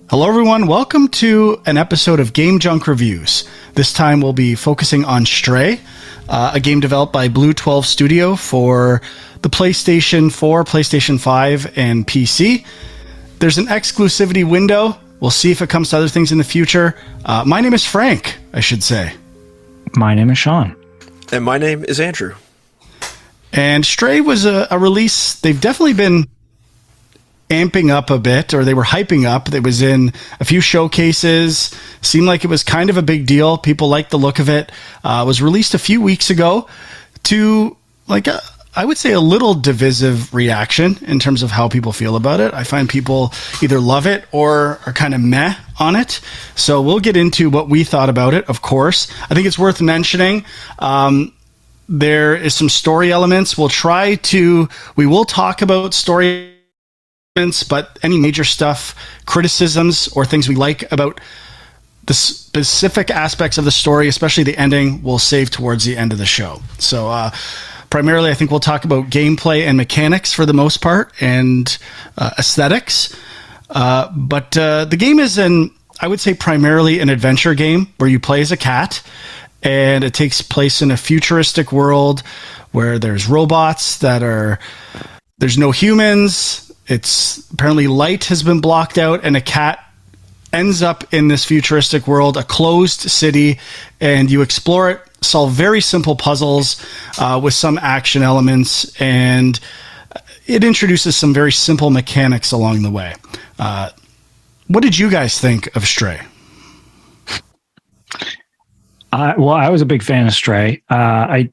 Hello, everyone. Welcome to an episode of Game Junk Reviews. This time we'll be focusing on Stray, a game developed by Blue 12 Studio for the PlayStation 4, PlayStation 5, and PC. There's an exclusivity window. We'll see if it comes to other things in the future. My name is Frank, I should say. My name is Sean. And my name is Andrew. And Stray was a release they've definitely been amping up a bit, or they were hyping up. It was in a few showcases. Seemed like it was kind of a big deal. People liked the look of it. It was released a few weeks ago to, I would say, a little divisive reaction in terms of how people feel about it. I find people either love it or are kind of meh on it. So we'll get into what we thought about it, of course. I think it's worth mentioning. There is some story elements. We will talk about story, but any major stuff, criticisms, or things we like about the specific aspects of the story, especially the ending, we'll save towards the end of the show. So primarily, I think we'll talk about gameplay and mechanics for the most part, and aesthetics. But the game is I would say, primarily an adventure game where you play as a cat, and it takes place in a futuristic world where there's robots there's no humans. It's apparently light has been blocked out, and a cat ends up in this futuristic world, a closed city, and you explore it, solve very simple puzzles with some action elements, and it introduces some very simple mechanics along the way. What did you guys think of Stray? I was a big fan of Stray. I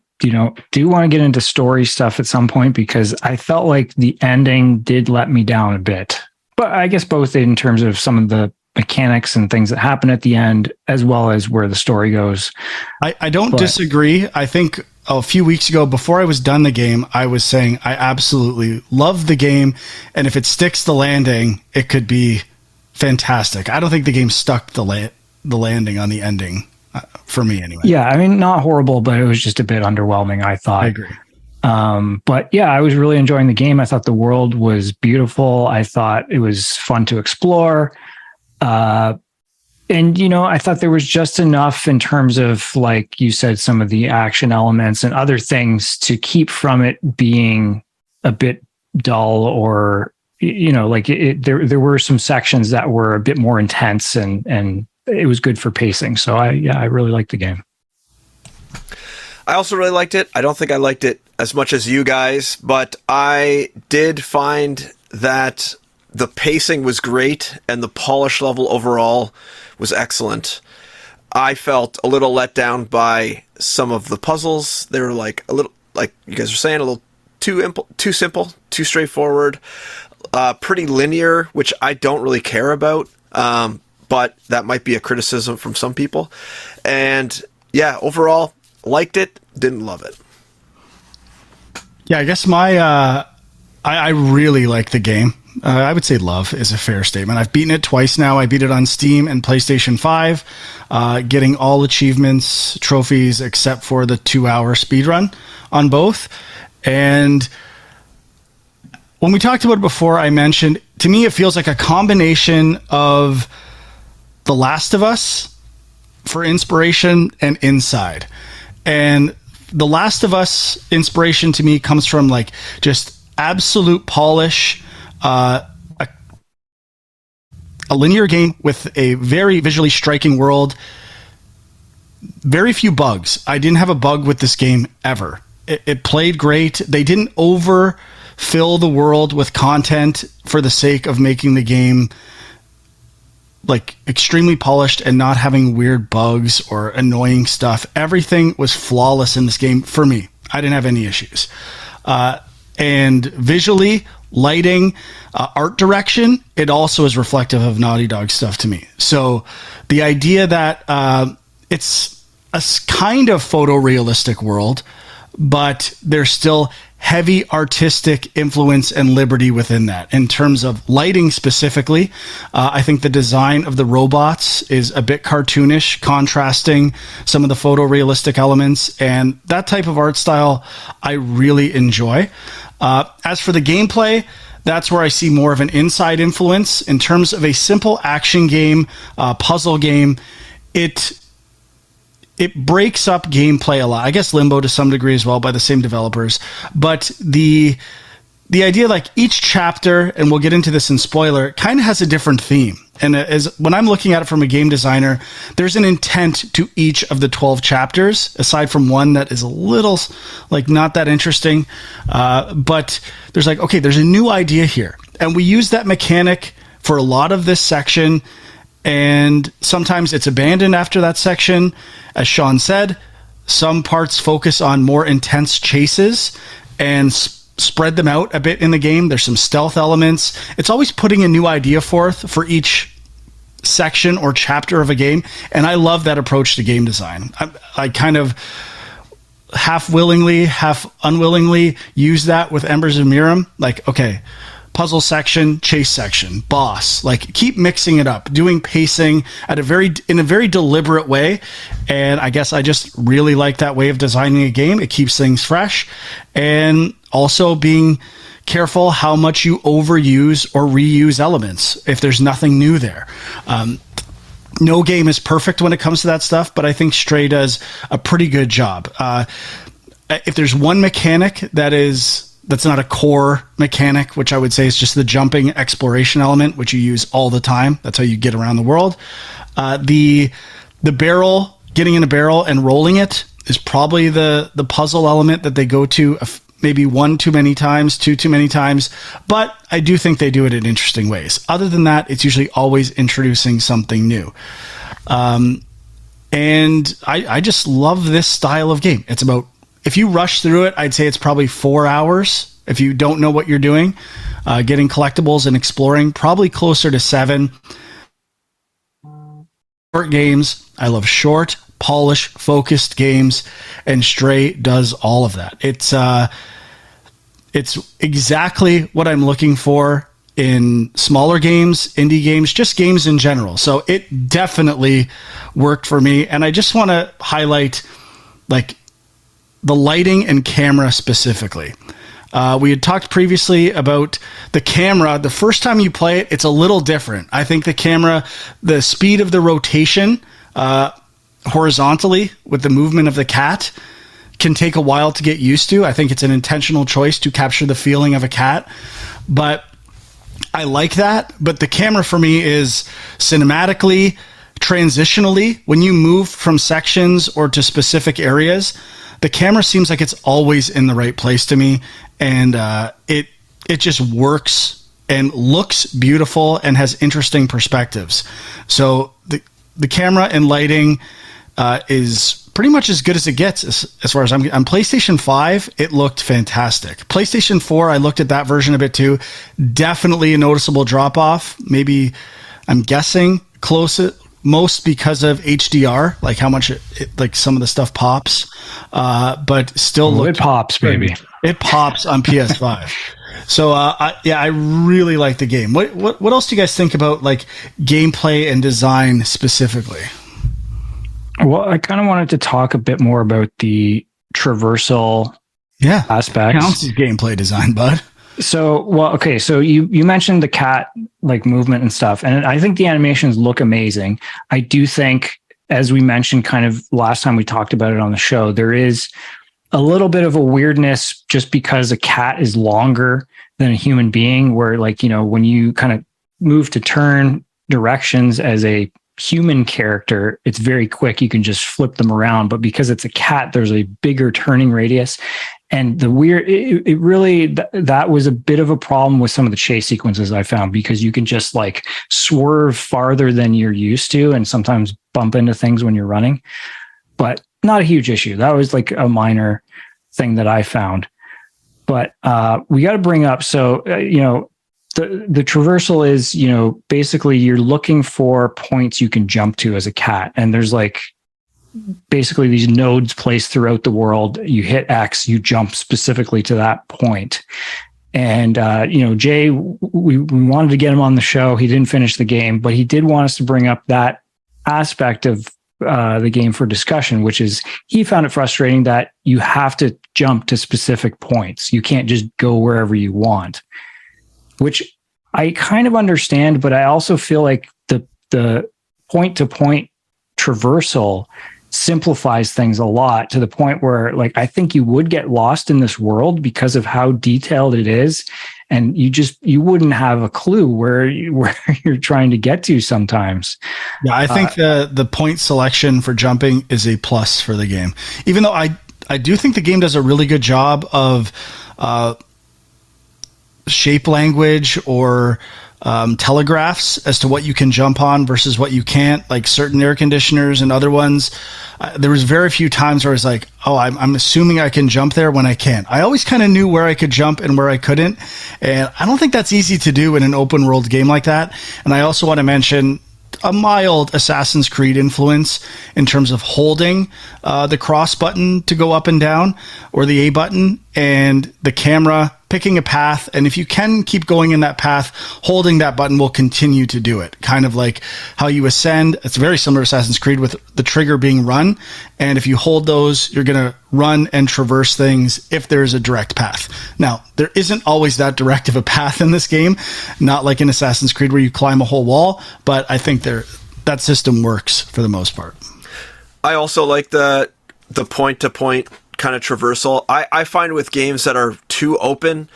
do want to get into story stuff at some point because I felt like the ending did let me down a bit. But I guess both in terms of some of the mechanics and things that happen at the end, as well as where the story goes. I don't disagree. I think a few weeks ago, before I was done the game, I was saying I absolutely love the game. And if it sticks the landing, it could be fantastic. I don't think the game stuck the landing on the ending. For me, anyway. Yeah, I mean, not horrible, but it was just a bit underwhelming, I thought. I agree. But yeah, I was really enjoying the game. I thought the world was beautiful. I thought it was fun to explore. And, I thought there was just enough in terms of, like you said, some of the action elements and other things to keep from it being a bit dull or, there were some sections that were a bit more intense and it was good for pacing. So I really liked the game. I also really liked it. I don't think I liked it as much as you guys, but I did find that the pacing was great and the polish level overall was excellent. I felt a little let down by some of the puzzles. They were like a little, like you guys were saying, a little too simple, too straightforward, pretty linear, which I don't really care about. But that might be a criticism from some people. And yeah, overall, liked it, didn't love it. Yeah, I guess I really like the game. I would say love is a fair statement. I've beaten it twice now. I beat it on Steam and PlayStation 5, getting all achievements, trophies, except for the 2-hour speedrun on both. And when we talked about it before, I mentioned, to me, it feels like a combination of The Last of Us for inspiration and Inside. And The Last of Us inspiration to me comes from just absolute polish, a linear game with a very visually striking world, very few bugs. I didn't have a bug with this game ever. It played great. They didn't overfill the world with content for the sake of making the game extremely polished and not having weird bugs or annoying stuff. Everything was flawless in this game for me. I didn't have any issues. And visually, lighting, art direction, it also is reflective of Naughty Dog stuff to me. So the idea that it's a kind of photorealistic world, but there's still heavy artistic influence and liberty within that. In terms of lighting specifically, I think the design of the robots is a bit cartoonish, contrasting some of the photorealistic elements, and that type of art style I really enjoy. As for the gameplay, that's where I see more of an inside influence. In terms of a simple action game, puzzle game, it breaks up gameplay a lot. I guess Limbo to some degree as well by the same developers. But the idea, like each chapter, and we'll get into this in spoiler, kind of has a different theme. And as when I'm looking at it from a game designer, there's an intent to each of the 12 chapters, aside from one that is a little like not that interesting. But there's like, okay, there's a new idea here. And we use that mechanic for a lot of this section. And sometimes it's abandoned after that section. As Sean said, some parts focus on more intense chases and spread them out a bit in the game. There's some stealth elements. It's always putting a new idea forth for each section or chapter of a game. And I love that approach to game design. I kind of half willingly, half unwillingly use that with Embers of Miram. Like, okay, puzzle section, chase section, boss. Like, keep mixing it up, doing pacing in a very deliberate way. And I guess I just really like that way of designing a game. It keeps things fresh, and also being careful how much you overuse or reuse elements if there's nothing new there. No game is perfect when it comes to that stuff, but I think Stray does a pretty good job. If there's one mechanic that's not a core mechanic, which I would say is just the jumping exploration element, which you use all the time. That's how you get around the world. The barrel, getting in a barrel and rolling it is probably the puzzle element that they go to maybe one too many times, two too many times. But I do think they do it in interesting ways. Other than that, it's usually always introducing something new. And I just love this style of game. It's about, if you rush through it, I'd say it's probably 4 hours. If you don't know what you're doing, getting collectibles and exploring, probably closer to 7. Short games. I love short, polish, focused games, and Stray does all of that. It's exactly what I'm looking for in smaller games, indie games, just games in general. So it definitely worked for me. And I just want to highlight, like, the lighting and camera specifically. We had talked previously about the camera. The first time you play it, it's a little different. I think the camera, the speed of the rotation horizontally with the movement of the cat can take a while to get used to. I think it's an intentional choice to capture the feeling of a cat. But I like that. But the camera for me is cinematically, transitionally, when you move from sections or to specific areas, the camera seems like it's always in the right place to me, and it just works and looks beautiful and has interesting perspectives. So the camera and lighting is pretty much as good as it gets as far as on PlayStation 5. It looked fantastic. PlayStation 4, I looked at that version a bit too. Definitely a noticeable drop off. Maybe, I'm guessing, most because of HDR, like how much like some of the stuff pops, but still it pops, baby. It pops on PS5. So I really like the game. What else do you guys think about, like, gameplay and design specifically? Well, I kind of wanted to talk a bit more about the traversal aspects. Counts as gameplay design, bud. So, well, okay. So you mentioned the cat, like, movement and stuff, and I think the animations look amazing. I do think, as we mentioned kind of last time we talked about it on the show, there is a little bit of a weirdness just because a cat is longer than a human being, where, like, you know, when you kind of move to turn directions as a human character, it's very quick. You can just flip them around, but because it's a cat, there's a bigger turning radius. And the weird, it really, that was a bit of a problem with some of the chase sequences I found, because you can just, like, swerve farther than you're used to and sometimes bump into things when you're running, but not a huge issue. That was like a minor thing that I found. But we got to bring up, so, you know, the traversal is, you know, basically you're looking for points you can jump to as a cat. And there's, like, basically these nodes placed throughout the world. You hit X, you jump specifically to that point. And, you know, Jay, we wanted to get him on the show. He didn't finish the game, but he did want us to bring up that aspect of the game for discussion, which is he found it frustrating that you have to jump to specific points. You can't just go wherever you want, which I kind of understand, but I also feel like the point to point traversal simplifies things a lot to the point where, like, I think you would get lost in this world because of how detailed it is, and you wouldn't have a clue where you're trying to get to sometimes. Yeah, I think the point selection for jumping is a plus for the game, even though I do think the game does a really good job of shape language or telegraphs as to what you can jump on versus what you can't, like certain air conditioners and other ones. There was very few times where I was like, oh, I'm assuming I can jump there when I can't. I always kind of knew where I could jump and where I couldn't. And I don't think that's easy to do in an open world game like that. And I also want to mention a mild Assassin's Creed influence in terms of holding the cross button to go up and down, or the A button, and the camera picking a path. And if you can keep going in that path, holding that button will continue to do it. Kind of like how you ascend. It's very similar to Assassin's Creed with the trigger being run. And if you hold those, you're going to run and traverse things if there's a direct path. Now, there isn't always that direct of a path in this game, not like in Assassin's Creed where you climb a whole wall, but I think that system works for the most part. I also like the point-to-point kind of traversal. I find with games that are too open,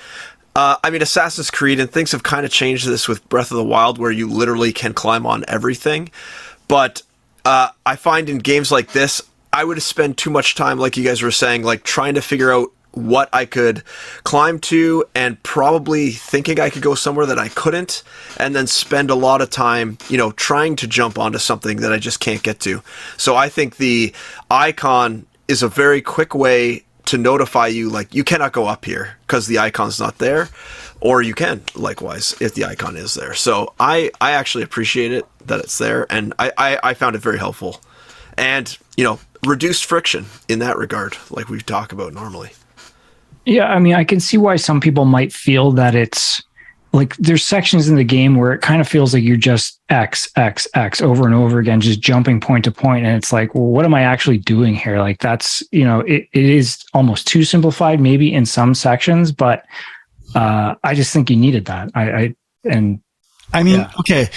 I mean, Assassin's Creed and things have kind of changed this with Breath of the Wild, where you literally can climb on everything. But I find in games like this, I would spend too much time, like you guys were saying, like trying to figure out what I could climb to, and probably thinking I could go somewhere that I couldn't, and then spend a lot of time, trying to jump onto something that I just can't get to. So I think the icon is a very quick way to notify you, like, you cannot go up here because the icon's not there, or you can, likewise, if the icon is there. So I actually appreciate it that it's there, and I found it very helpful. And, reduced friction in that regard, like we talk about normally. Yeah, I mean, I can see why some people might feel that it's like there's sections in the game where it kind of feels like you're just X, X, X over and over again, just jumping point to point. And it's like, well, what am I actually doing here? Like that's, it is almost too simplified maybe in some sections, but I just think you needed that. Okay,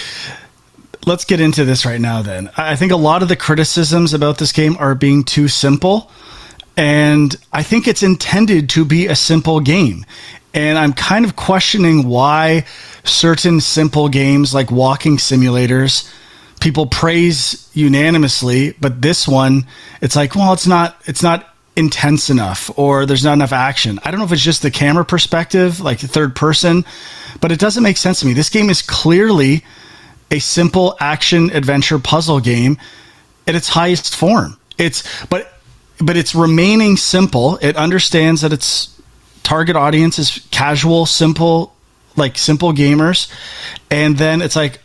let's get into this right now then. I think a lot of the criticisms about this game are being too simple. And I think it's intended to be a simple game. And I'm kind of questioning why certain simple games like walking simulators, people praise unanimously, but this one, it's like, well, it's not intense enough, or there's not enough action. I don't know if it's just the camera perspective, like third person, but it doesn't make sense to me. This game is clearly a simple action adventure puzzle game at its highest form. But it's remaining simple. It understands that its target audience is casual, simple gamers. And then it's like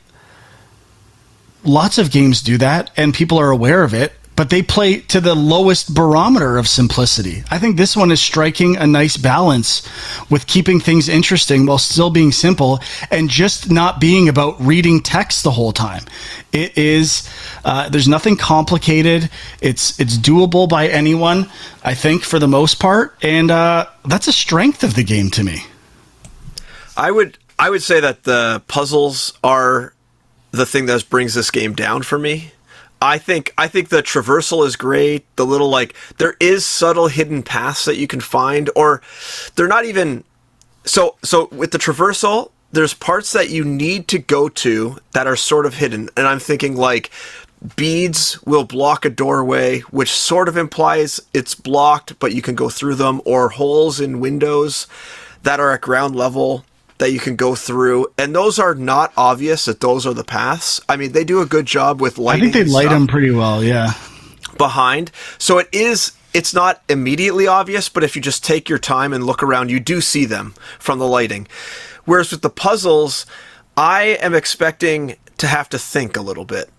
lots of games do that and people are aware of it, but they play to the lowest barometer of simplicity. I think this one is striking a nice balance with keeping things interesting while still being simple and just not being about reading text the whole time. It is, there's nothing complicated. It's doable by anyone, I think, for the most part. And that's a strength of the game to me. I would say that the puzzles are the thing that brings this game down for me. I think the traversal is great. The little, there is subtle hidden paths that you can find, or they're not even so with the traversal, there's parts that you need to go to that are sort of hidden. And I'm thinking like beads will block a doorway, which sort of implies it's blocked, but you can go through them, or holes in windows that are at ground level that you can go through, and those are not obvious that those are the paths. I mean, they do a good job with lighting. I think they light them pretty well, yeah. Behind. So it's not immediately obvious, but if you just take your time and look around, you do see them from the lighting. Whereas with the puzzles, I am expecting to have to think a little bit.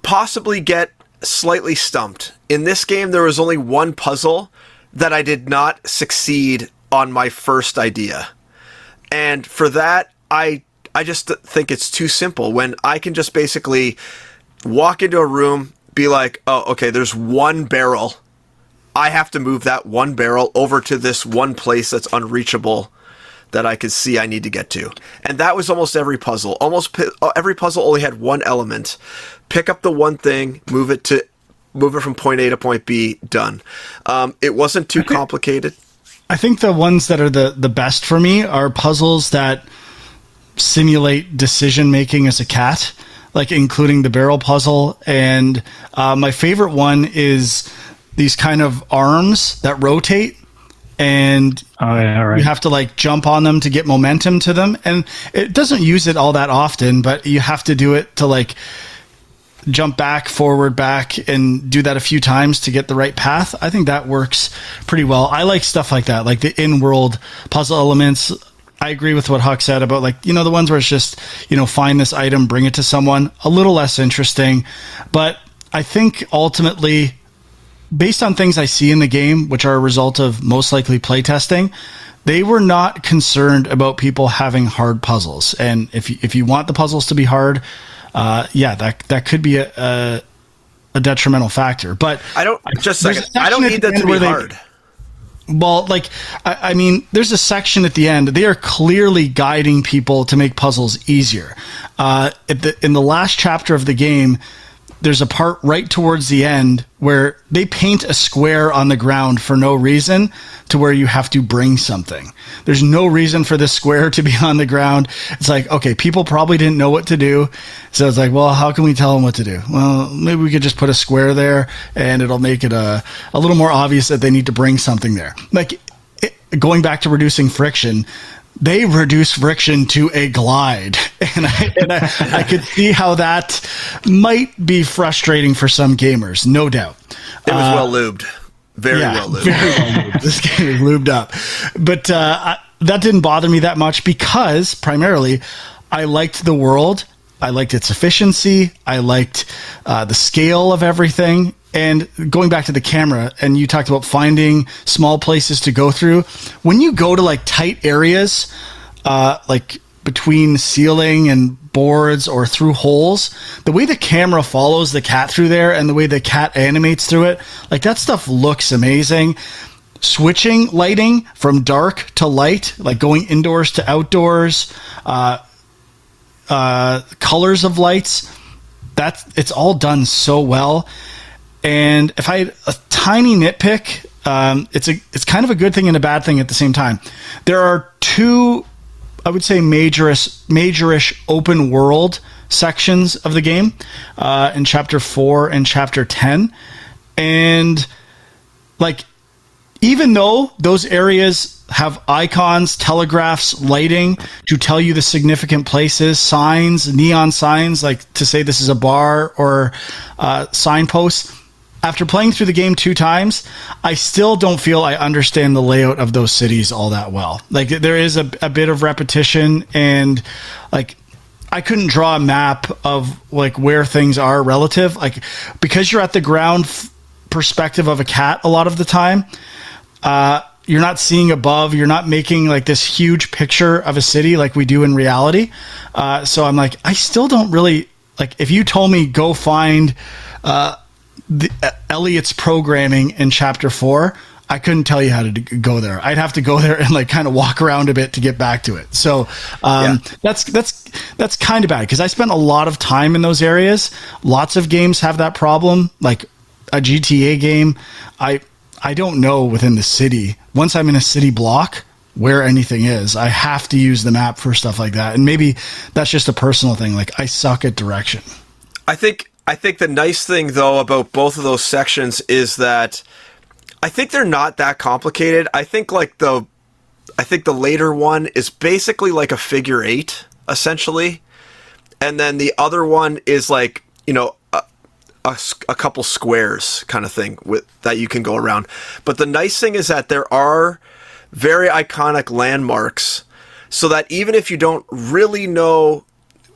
Possibly get slightly stumped. In this game, there was only one puzzle that I did not succeed on my first idea. And for that, I just think it's too simple when I can just basically walk into a room, be like, oh, okay, there's one barrel, I have to move that one barrel over to this one place that's unreachable that I could see I need to get to. And that was almost every puzzle. Every puzzle only had one element. Pick up the one thing, move it from point A to point B, done. It wasn't too complicated. I think the ones that are the best for me are puzzles that simulate decision making as a cat, like including the barrel puzzle. And my favorite one is these kind of arms that rotate, and you have to like jump on them to get momentum to them. And it doesn't use it all that often, but you have to do it to like jump back, forward, back, and do that a few times to get the right path. I think that works pretty well. I like stuff like that, like the in-world puzzle elements. I agree with what Huck said about like, the ones where it's just, find this item, bring it to someone, a little less interesting. But I think ultimately, based on things I see in the game, which are a result of most likely playtesting, they were not concerned about people having hard puzzles. And if you want the puzzles to be hard, that could be a detrimental factor. But I don't need them to be hard. Well, like, I mean, there's a section at the end. They are clearly guiding people to make puzzles easier. In the last chapter of the game, there's a part right towards the end where they paint a square on the ground for no reason to where you have to bring something. There's no reason for this square to be on the ground. It's like, okay, people probably didn't know what to do. So it's like, well, how can we tell them what to do? Well, maybe we could just put a square there and it'll make it a little more obvious that they need to bring something there. Like going back to reducing friction, they reduce friction to a glide. And I could see how that might be frustrating for some gamers, no doubt. It was well lubed. Very well lubed. Very well lubed. This game is lubed up. But that didn't bother me that much because primarily I liked the world. I liked its efficiency. I liked the scale of everything. And going back to the camera, and you talked about finding small places to go through. When you go to like tight areas, like between ceiling and boards or through holes, the way the camera follows the cat through there and the way the cat animates through it, like that stuff looks amazing. Switching lighting from dark to light, like going indoors to outdoors, colors of lights, it's all done so well. And if I had a tiny nitpick, it's kind of a good thing and a bad thing at the same time. There are two, I would say, majorish open world sections of the game in Chapter 4 and Chapter 10. And like, even though those areas have icons, telegraphs, lighting to tell you the significant places, signs, neon signs, like to say this is a bar or signposts, after playing through the game 2 times, I still don't feel I understand the layout of those cities all that well. Like there is a bit of repetition, and like I couldn't draw a map of like where things are relative. Like because you're at the ground perspective of a cat a lot of the time, you're not seeing above. You're not making like this huge picture of a city like we do in reality. So I'm like, I still don't really like. If you told me go find Elliot's programming in Chapter 4, I couldn't tell you how to go there. I'd have to go there and like kind of walk around a bit to get back to it. So that's kind of bad because I spent a lot of time in those areas. Lots of games have that problem. Like a GTA game, I don't know within the city. Once I'm in a city block where anything is, I have to use the map for stuff like that. And maybe that's just a personal thing. Like I suck at direction. I think the nice thing, though, about both of those sections is that I think they're not that complicated. I think the later one is basically like a figure 8, essentially. And then the other one is like, a couple squares kind of thing that you can go around. But the nice thing is that there are very iconic landmarks so that even if you don't really know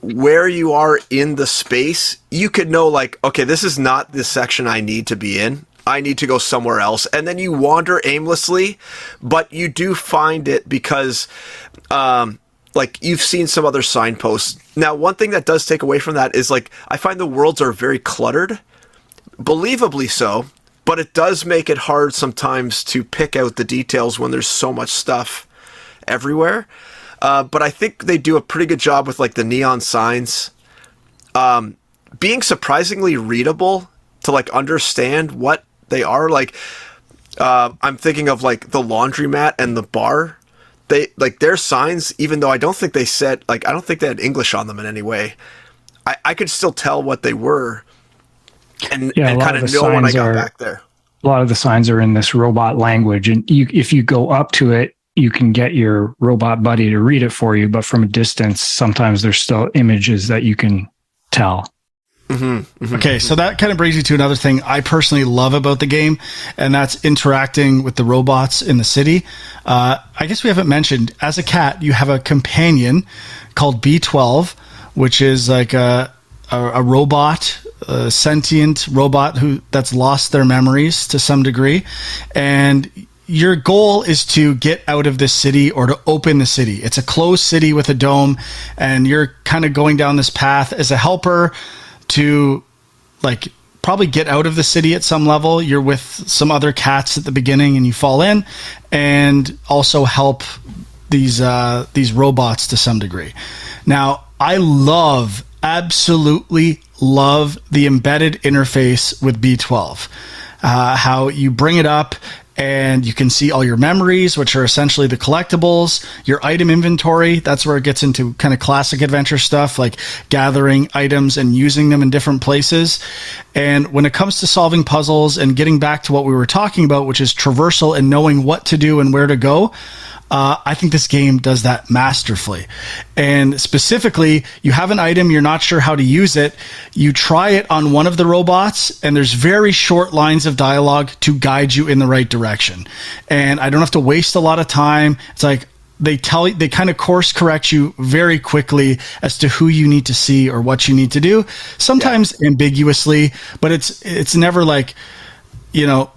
where you are in the space, you could know like, okay, this is not the section I need to be in. I need to go somewhere else. And then you wander aimlessly, but you do find it because, like you've seen some other signposts. Now, one thing that does take away from that is like, I find the worlds are very cluttered, believably so, but it does make it hard sometimes to pick out the details when there's so much stuff everywhere. But I think they do a pretty good job with like the neon signs being surprisingly readable to like understand what they are. Like I'm thinking of like the laundromat and the bar. They like their signs, even though I don't think they said, like, I don't think they had English on them in any way. I could still tell what they were and kind of know when I got back there. A lot of the signs are in this robot language, and if you go up to it, you can get your robot buddy to read it for you, but from a distance, sometimes there's still images that you can tell. Okay, so that kind of brings me to another thing I personally love about the game, and that's interacting with the robots in the city. I guess we haven't mentioned, as a cat, you have a companion called B12, which is like a robot, a sentient robot that's lost their memories to some degree, and your goal is to get out of this city or to open the city. It's a closed city with a dome, and you're kind of going down this path as a helper to like probably get out of the city at some level. You're with some other cats at the beginning and you fall in, and also help these robots to some degree. Now, I absolutely love the embedded interface with B12. How you bring it up and you can see all your memories, which are essentially the collectibles, your item inventory. That's where it gets into kind of classic adventure stuff, like gathering items and using them in different places. And when it comes to solving puzzles and getting back to what we were talking about, which is traversal and knowing what to do and where to go, I think this game does that masterfully. And specifically, you have an item, you're not sure how to use it, you try it on one of the robots, and there's very short lines of dialogue to guide you in the right direction. And I don't have to waste a lot of time. It's like they kind of course correct you very quickly as to who you need to see or what you need to do. Sometimes ambiguously, but it's never like, you know,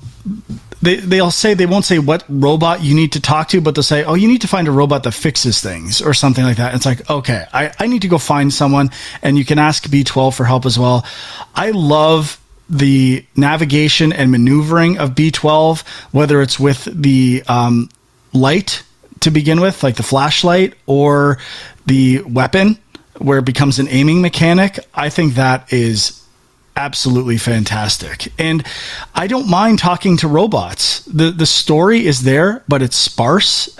they won't say what robot you need to talk to, but they'll say, oh, you need to find a robot that fixes things or something like that. And it's like, okay, I need to go find someone, and you can ask B12 for help as well. I love the navigation and maneuvering of B12, whether it's with the light to begin with, like the flashlight, or the weapon where it becomes an aiming mechanic. I think that is absolutely fantastic. And I don't mind talking to robots. The story is there, but it's sparse.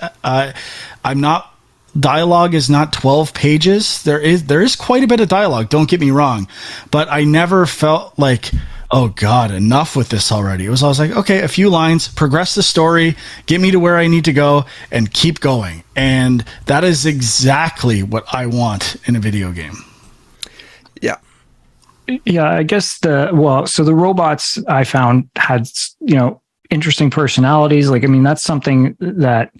Dialogue is not 12 pages. There is quite a bit of dialogue, don't get me wrong, but I never felt like, oh God, enough with this already. I was like, okay, a few lines, progress the story, get me to where I need to go, and keep going. And that is exactly what I want in a video game. Yeah. Yeah, I guess so the robots I found had, interesting personalities. Like, I mean, that's something that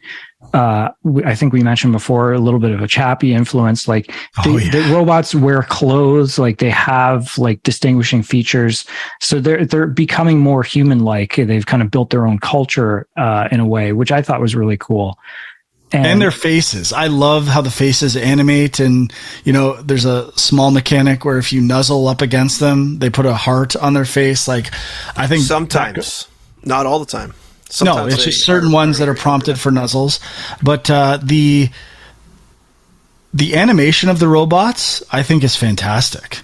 I think we mentioned before, a little bit of a Chappie influence. Like the robots wear clothes, like they have like distinguishing features. So they're becoming more human-like. They've kind of built their own culture in a way, which I thought was really cool. And their faces. I love how the faces animate, and there's a small mechanic where if you nuzzle up against them, they put a heart on their face. Like, I think sometimes, not all the time. Sometimes no, it's just certain ones that are prompted for nuzzles. But the animation of the robots, I think, is fantastic.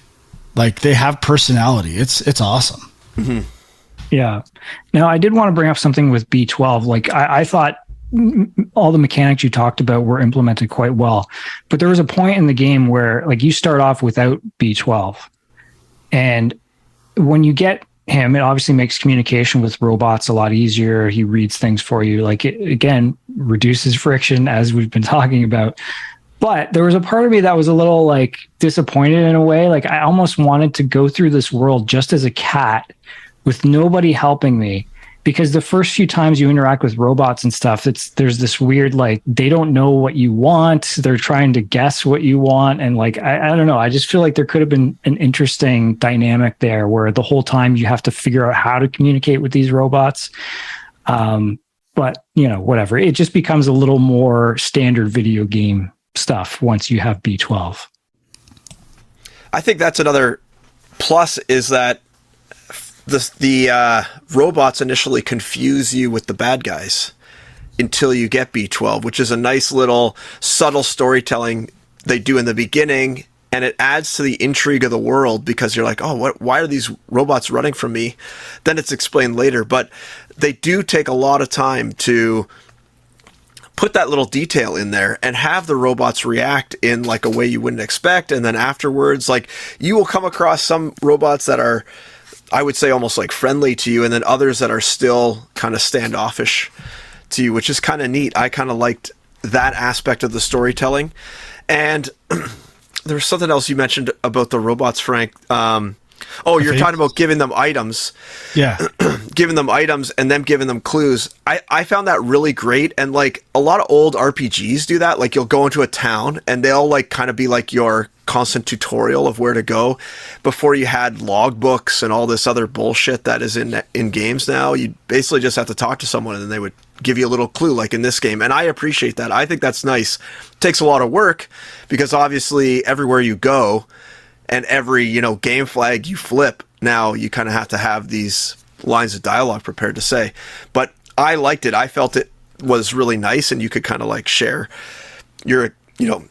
Like, they have personality. It's awesome. Mm-hmm. Yeah. Now, I did want to bring up something with B12. Like, I thought all the mechanics you talked about were implemented quite well, but there was a point in the game where like you start off without B12, and when you get him, it obviously makes communication with robots a lot easier. He reads things for you. Like, it again reduces friction, as we've been talking about. But there was a part of me that was a little like disappointed in a way. Like, I almost wanted to go through this world just as a cat with nobody helping me. Because the first few times you interact with robots and stuff, there's this weird, like, they don't know what you want. They're trying to guess what you want. And like, I don't know. I just feel like there could have been an interesting dynamic there where the whole time you have to figure out how to communicate with these robots. But whatever. It just becomes a little more standard video game stuff once you have B12. I think that's another plus, is that the robots initially confuse you with the bad guys until you get B12, which is a nice little subtle storytelling they do in the beginning, and it adds to the intrigue of the world because you're like, oh, why are these robots running from me? Then it's explained later, but they do take a lot of time to put that little detail in there and have the robots react in like a way you wouldn't expect. And then afterwards, like, you will come across some robots that are, I would say, almost like friendly to you, and then others that are still kind of standoffish to you, which is kind of neat. I kind of liked that aspect of the storytelling. And there was something else you mentioned about the robots, Frank. You're talking about giving them items. Yeah. Giving them items and them giving them clues. I found that really great. And like a lot of old RPGs do that. Like you'll go into a town and they'll like kind of be like your constant tutorial of where to go. Before you had logbooks and all this other bullshit that is in games now, you basically just have to talk to someone and then they would give you a little clue like in this game. And I appreciate that. I think that's nice. It takes a lot of work because obviously everywhere you go and every, game flag you flip, now you kind of have to have these lines of dialogue prepared to say. But I liked it. I felt it was really nice, and you could kind of like share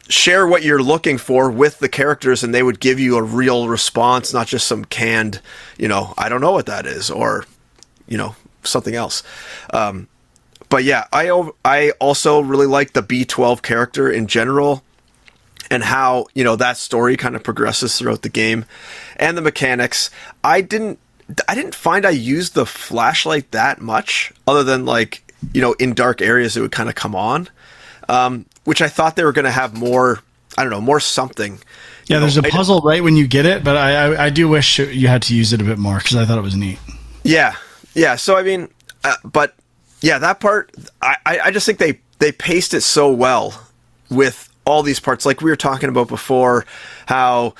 share what you're looking for with the characters, and they would give you a real response, not just some canned, I don't know what that is, or, something else. But yeah, I also really like the B12 character in general, and how, that story kind of progresses throughout the game, and the mechanics. I didn't find I used the flashlight that much, other than like, in dark areas it would kind of come on, which I thought they were going to have more, I don't know, more something. Yeah, there's a puzzle right when you get it, but I do wish you had to use it a bit more because I thought it was neat. Yeah. So I mean, but yeah, that part, I just think they paced it so well with all these parts, like we were talking about before, how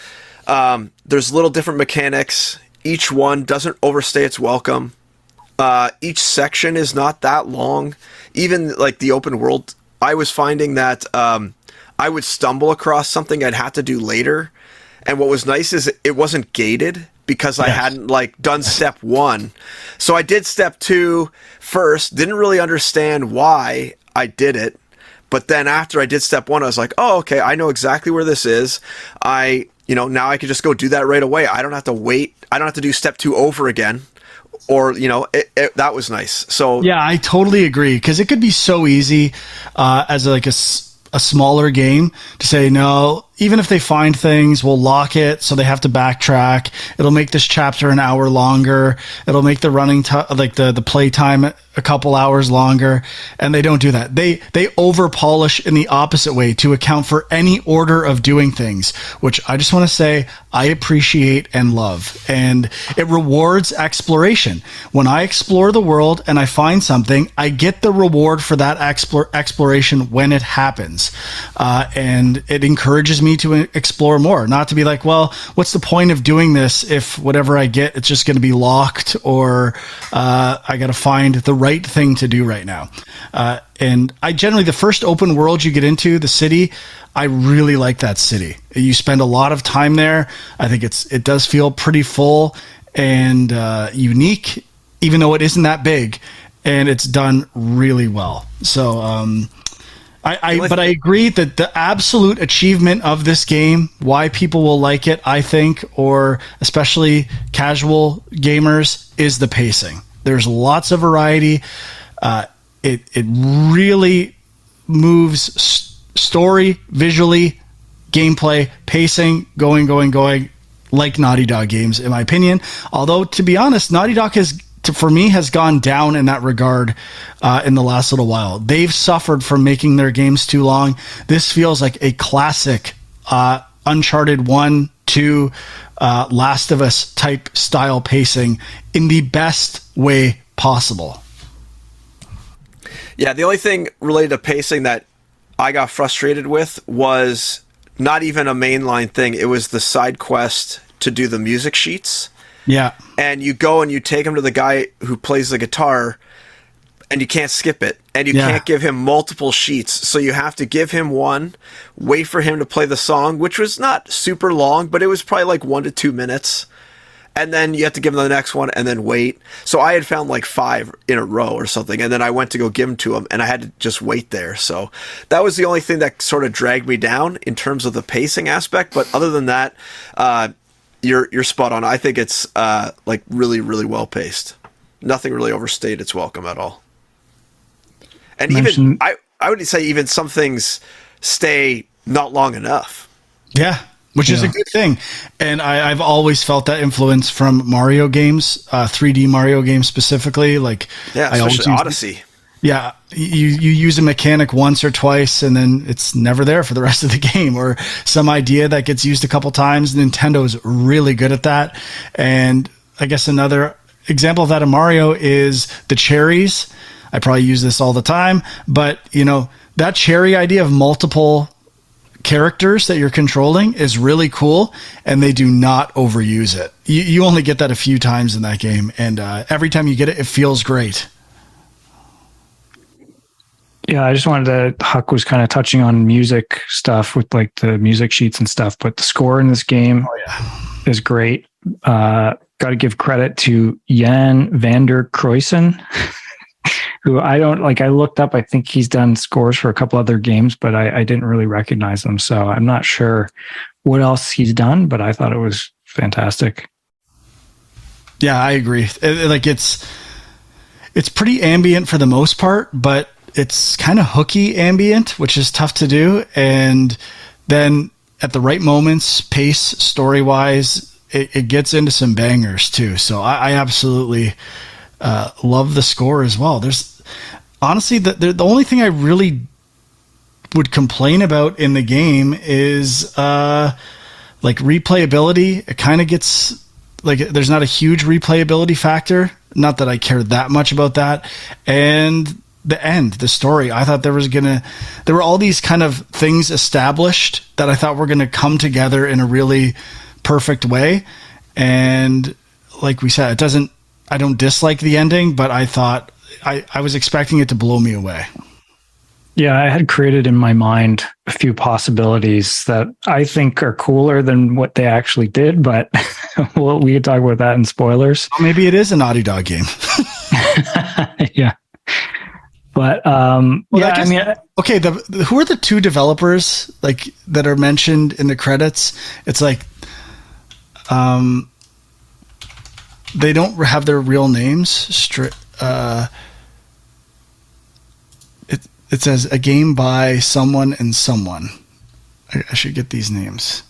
there's little different mechanics. Each one doesn't overstay its welcome. Each section is not that long. Even like the open world, I was finding that I would stumble across something I'd have to do later. And what was nice is it wasn't gated because I hadn't like done step 1. So I did step 2 first, didn't really understand why I did it. But then after I did step 1, I was like, oh, okay, I know exactly where this is. Now I could just go do that right away. I don't have to wait. I don't have to do step 2 over again. Or, that was nice. So yeah, I totally agree. Because it could be so easy as like a smaller game to say, no, even if they find things, we'll lock it so they have to backtrack. It'll make this chapter an hour longer. It'll make the running the play time a couple hours longer, and they don't do that. They over polish in the opposite way to account for any order of doing things, which I just want to say I appreciate and love. And it rewards exploration. When I explore the world and I find something, I get the reward for that exploration when it happens, and it encourages me to explore more, not to be like, well, what's the point of doing this if whatever I get, it's just going to be locked, or I got to find the right thing to do right now. And I generally, the first open world you get into, the city, I really like that city. You spend a lot of time there. I think it does feel pretty full and unique, even though it isn't that big, and it's done really well. So, but I agree that the absolute achievement of this game, why people will like it, I think, or especially casual gamers, is the pacing. There's lots of variety. It really moves story, visually, gameplay, pacing, going, like Naughty Dog games, in my opinion. Although, to be honest, Naughty Dog for me, has gone down in that regard in the last little while. They've suffered from making their games too long. This feels like a classic Uncharted 1, 2, Last of Us type style pacing in the best way possible. Yeah, the only thing related to pacing that I got frustrated with was not even a mainline thing. It was the side quest to do the music sheets. Yeah. And you go and you take him to the guy who plays the guitar, and you can't skip it. And you can't give him multiple sheets. So you have to give him one, wait for him to play the song, which was not super long, but it was probably like 1 to 2 minutes. and then you have to give them the next one and then wait. So I had found like 5 in a row or something, and then I went to go give them to him, and I had to just wait there. So that was the only thing that sort of dragged me down in terms of the pacing aspect. But other than that, you're spot on. I think it's like really, really well paced. Nothing really overstayed its welcome at all. And even I would say even some things stay not long enough. Yeah, which is a good thing. And I've always felt that influence from Mario games, 3D Mario games specifically. Like, yeah, especially Odyssey. Yeah, you use a mechanic once or twice, and then it's never there for the rest of the game, or some idea that gets used a couple times. Nintendo's really good at that. And I guess another example of that in Mario is the cherries. I probably use this all the time, but that cherry idea of multiple characters that you're controlling is really cool, and they do not overuse it. You only get that a few times in that game, and every time you get it, it feels great. Yeah, I just wanted to, Huck was kind of touching on music stuff with like the music sheets and stuff, but the score in this game is great. Got to give credit to Jan van der Kruisen, who I looked up, I think he's done scores for a couple other games, but I didn't really recognize him. So I'm not sure what else he's done, but I thought it was fantastic. Yeah, I agree. It's pretty ambient for the most part, but it's kind of hooky ambient, which is tough to do. And then at the right moments, pace, story-wise, it gets into some bangers too. So I absolutely love the score as well. There's honestly, the only thing I really would complain about in the game is like replayability. It kind of gets like there's not a huge replayability factor. Not that I care that much about that. And the story, I thought there were all these kind of things established that I thought were going to come together in a really perfect way. And like we said, I don't dislike the ending, but I thought I was expecting it to blow me away. Yeah, I had created in my mind a few possibilities that I think are cooler than what they actually did, but we could talk about that in spoilers. Well, maybe it is a Naughty Dog game. Yeah. But okay. Who are the 2 developers like that are mentioned in the credits? It's like, they don't have their real names. It says a game by someone and someone. I should get these names.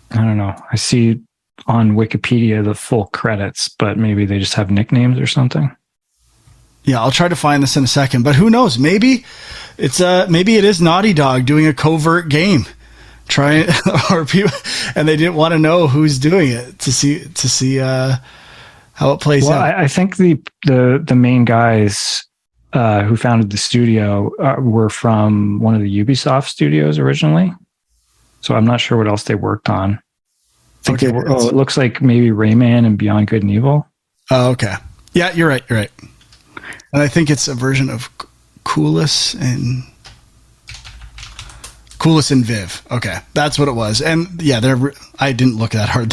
I don't know. I see on Wikipedia the full credits, but maybe they just have nicknames or something. Yeah, I'll try to find this in a second, but who knows? Maybe it is Naughty Dog doing a covert game, or people, and they didn't want to know who's doing it to see how it plays out. I think the main guys who founded the studio were from one of the Ubisoft studios originally, so I'm not sure what else they worked on. I think it looks like maybe Rayman and Beyond Good and Evil. Oh, okay. Yeah, you're right. And I think it's a version of Coolus and Viv. Okay, that's what it was. And yeah, I didn't look that hard.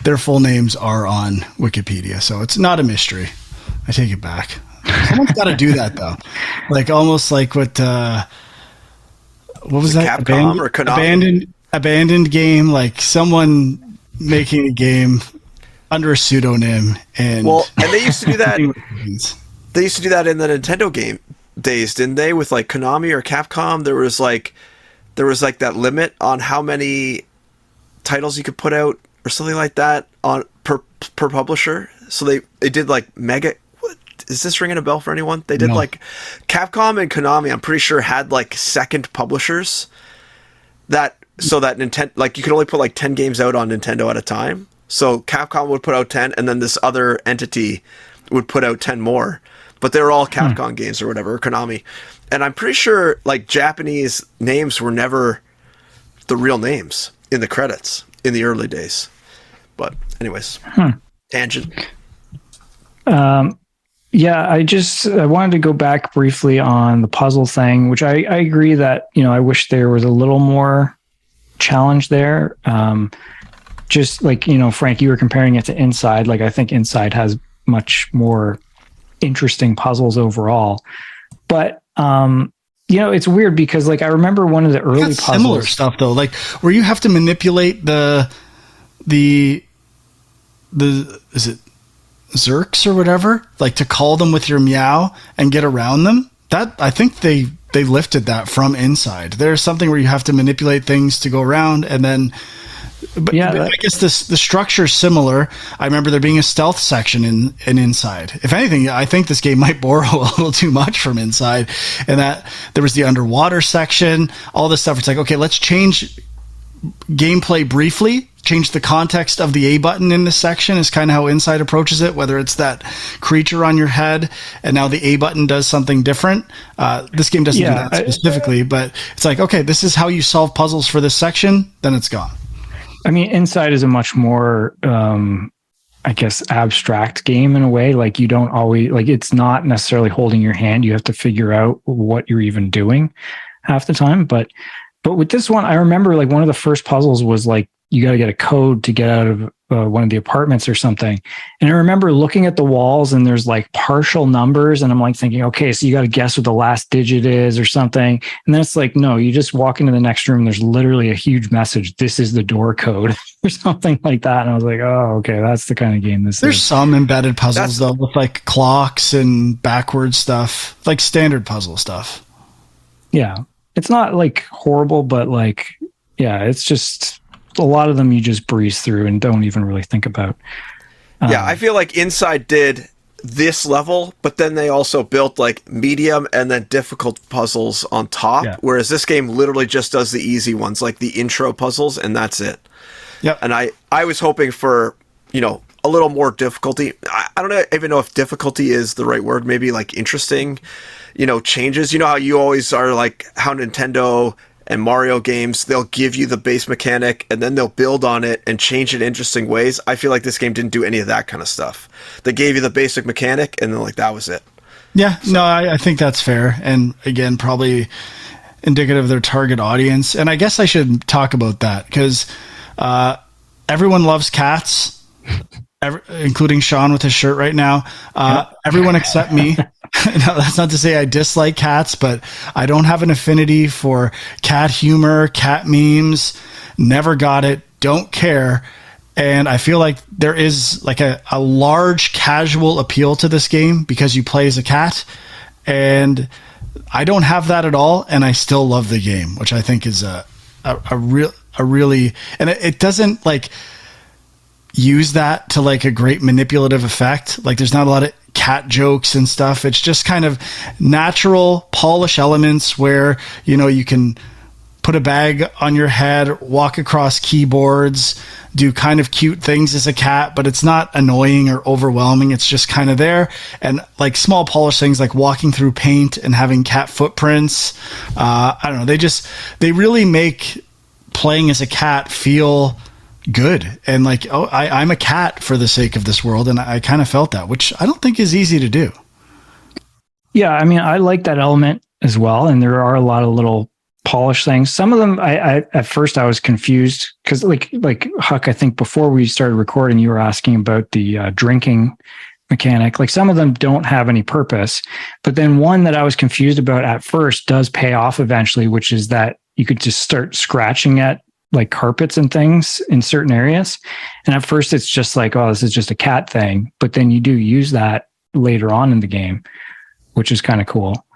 Their full names are on Wikipedia, so it's not a mystery. I take it back. Someone's got to do that though. Like almost like what was that? Capcom or Konami? Abandoned game. Like someone making a game under a pseudonym. And they used to do that. They used to do that in the Nintendo game days, didn't they? With like Konami or Capcom, there was like that limit on how many titles you could put out or something like that on per publisher. So they did like mega. What is this ringing a bell for anyone? They did like Capcom and Konami. I'm pretty sure had like second publishers that Nintendo, like you could only put like 10 games out on Nintendo at a time. So Capcom would put out 10, and then this other entity would put out 10 more. But they were all Capcom games or whatever, or Konami. And I'm pretty sure like Japanese names were never the real names in the credits in the early days. But anyways, tangent. Yeah, I wanted to go back briefly on the puzzle thing, which I agree that, I wish there was a little more challenge there. just like, Frank, you were comparing it to Inside. Like, I think Inside has much more interesting puzzles overall. But, it's weird because like, I remember one of the early puzzles. Similar stuff though, like where you have to manipulate the is it Zerks or whatever, like to call them with your meow and get around them. That I think they lifted that from Inside. There's something where you have to manipulate things to go around, and then but I guess the structure is similar. I remember there being a stealth section in Inside. If anything, I think this game might borrow a little too much from Inside, and that there was the underwater section, all this stuff. It's like, okay, let's change gameplay briefly, change the context of the A button in this section is kind of how Inside approaches it, whether it's that creature on your head and now the A button does something different. This game doesn't do that specifically, but it's like, okay, this is how you solve puzzles for this section, then it's gone. I mean, Inside is a much more, I guess, abstract game in a way. Like you don't always, like it's not necessarily holding your hand. You have to figure out what you're even doing half the time. But with this one, I remember like one of the first puzzles was like, you got to get a code to get out of one of the apartments or something. And I remember looking at the walls and there's like partial numbers. And I'm like thinking, okay, so you got to guess what the last digit is or something. And then it's like, no, you just walk into the next room. There's literally a huge message. This is the door code or something like that. And I was like, oh, okay, that's the kind of game this is. There's some embedded puzzles though with like clocks and backwards stuff, like standard puzzle stuff. Yeah. It's not like horrible, but like, yeah, it's just a lot of them you just breeze through and don't even really think about. Yeah, I feel like Inside did this level, but then they also built like medium and then difficult puzzles on top, whereas this game literally just does the easy ones, like the intro puzzles, and that's it. Yep. And I was hoping for, a little more difficulty. I don't even know if difficulty is the right word, maybe like interesting, changes. You know how you always are like how Nintendo and Mario games, they'll give you the base mechanic and then they'll build on it and change it in interesting ways. I feel like this game didn't do any of that kind of stuff. They gave you the basic mechanic and then like that was it. Yeah, so. No, I think that's fair. And again, probably indicative of their target audience. And I guess I should talk about that because everyone loves cats, including Sean with his shirt right now. Everyone except me. No, that's not to say I dislike cats, but I don't have an affinity for cat humor, cat memes. Never got it. Don't care. And I feel like there is like a large casual appeal to this game because you play as a cat. And I don't have that at all. And I still love the game, which I think is a really, and it doesn't like use that to like a great manipulative effect. Like there's not a lot of cat jokes and stuff. It's just kind of natural polish elements where, you can put a bag on your head, walk across keyboards, do kind of cute things as a cat, but it's not annoying or overwhelming. It's just kind of there. And like small polish things like walking through paint and having cat footprints. I don't know. They really make playing as a cat feel good and like, oh, I'm a cat for the sake of this world, and I kind of felt that, which I don't think is easy to do. Yeah, I mean, I like that element as well, and there are a lot of little polish things. Some of them, I at first I was confused because, like Huck, I think before we started recording, you were asking about the drinking mechanic. Like some of them don't have any purpose, but then one that I was confused about at first does pay off eventually, which is that you could just start scratching at like carpets and things in certain areas. And at first it's just like, oh, this is just a cat thing. But then you do use that later on in the game, which is kind of cool.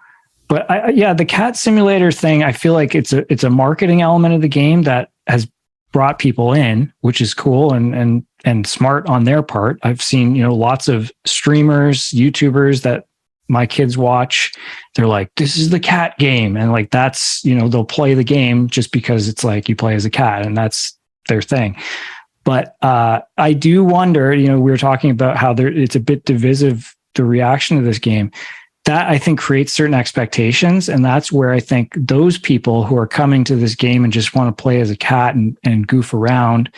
But the cat simulator thing, I feel like it's a marketing element of the game that has brought people in, which is cool and smart on their part. I've seen, lots of streamers, YouTubers that my kids watch. They're like, this is the cat game. And like, that's, they'll play the game just because it's like you play as a cat and that's their thing. But I do wonder, we were talking about how it's a bit divisive, the reaction to this game. That I think creates certain expectations. And that's where I think those people who are coming to this game and just want to play as a cat and goof around,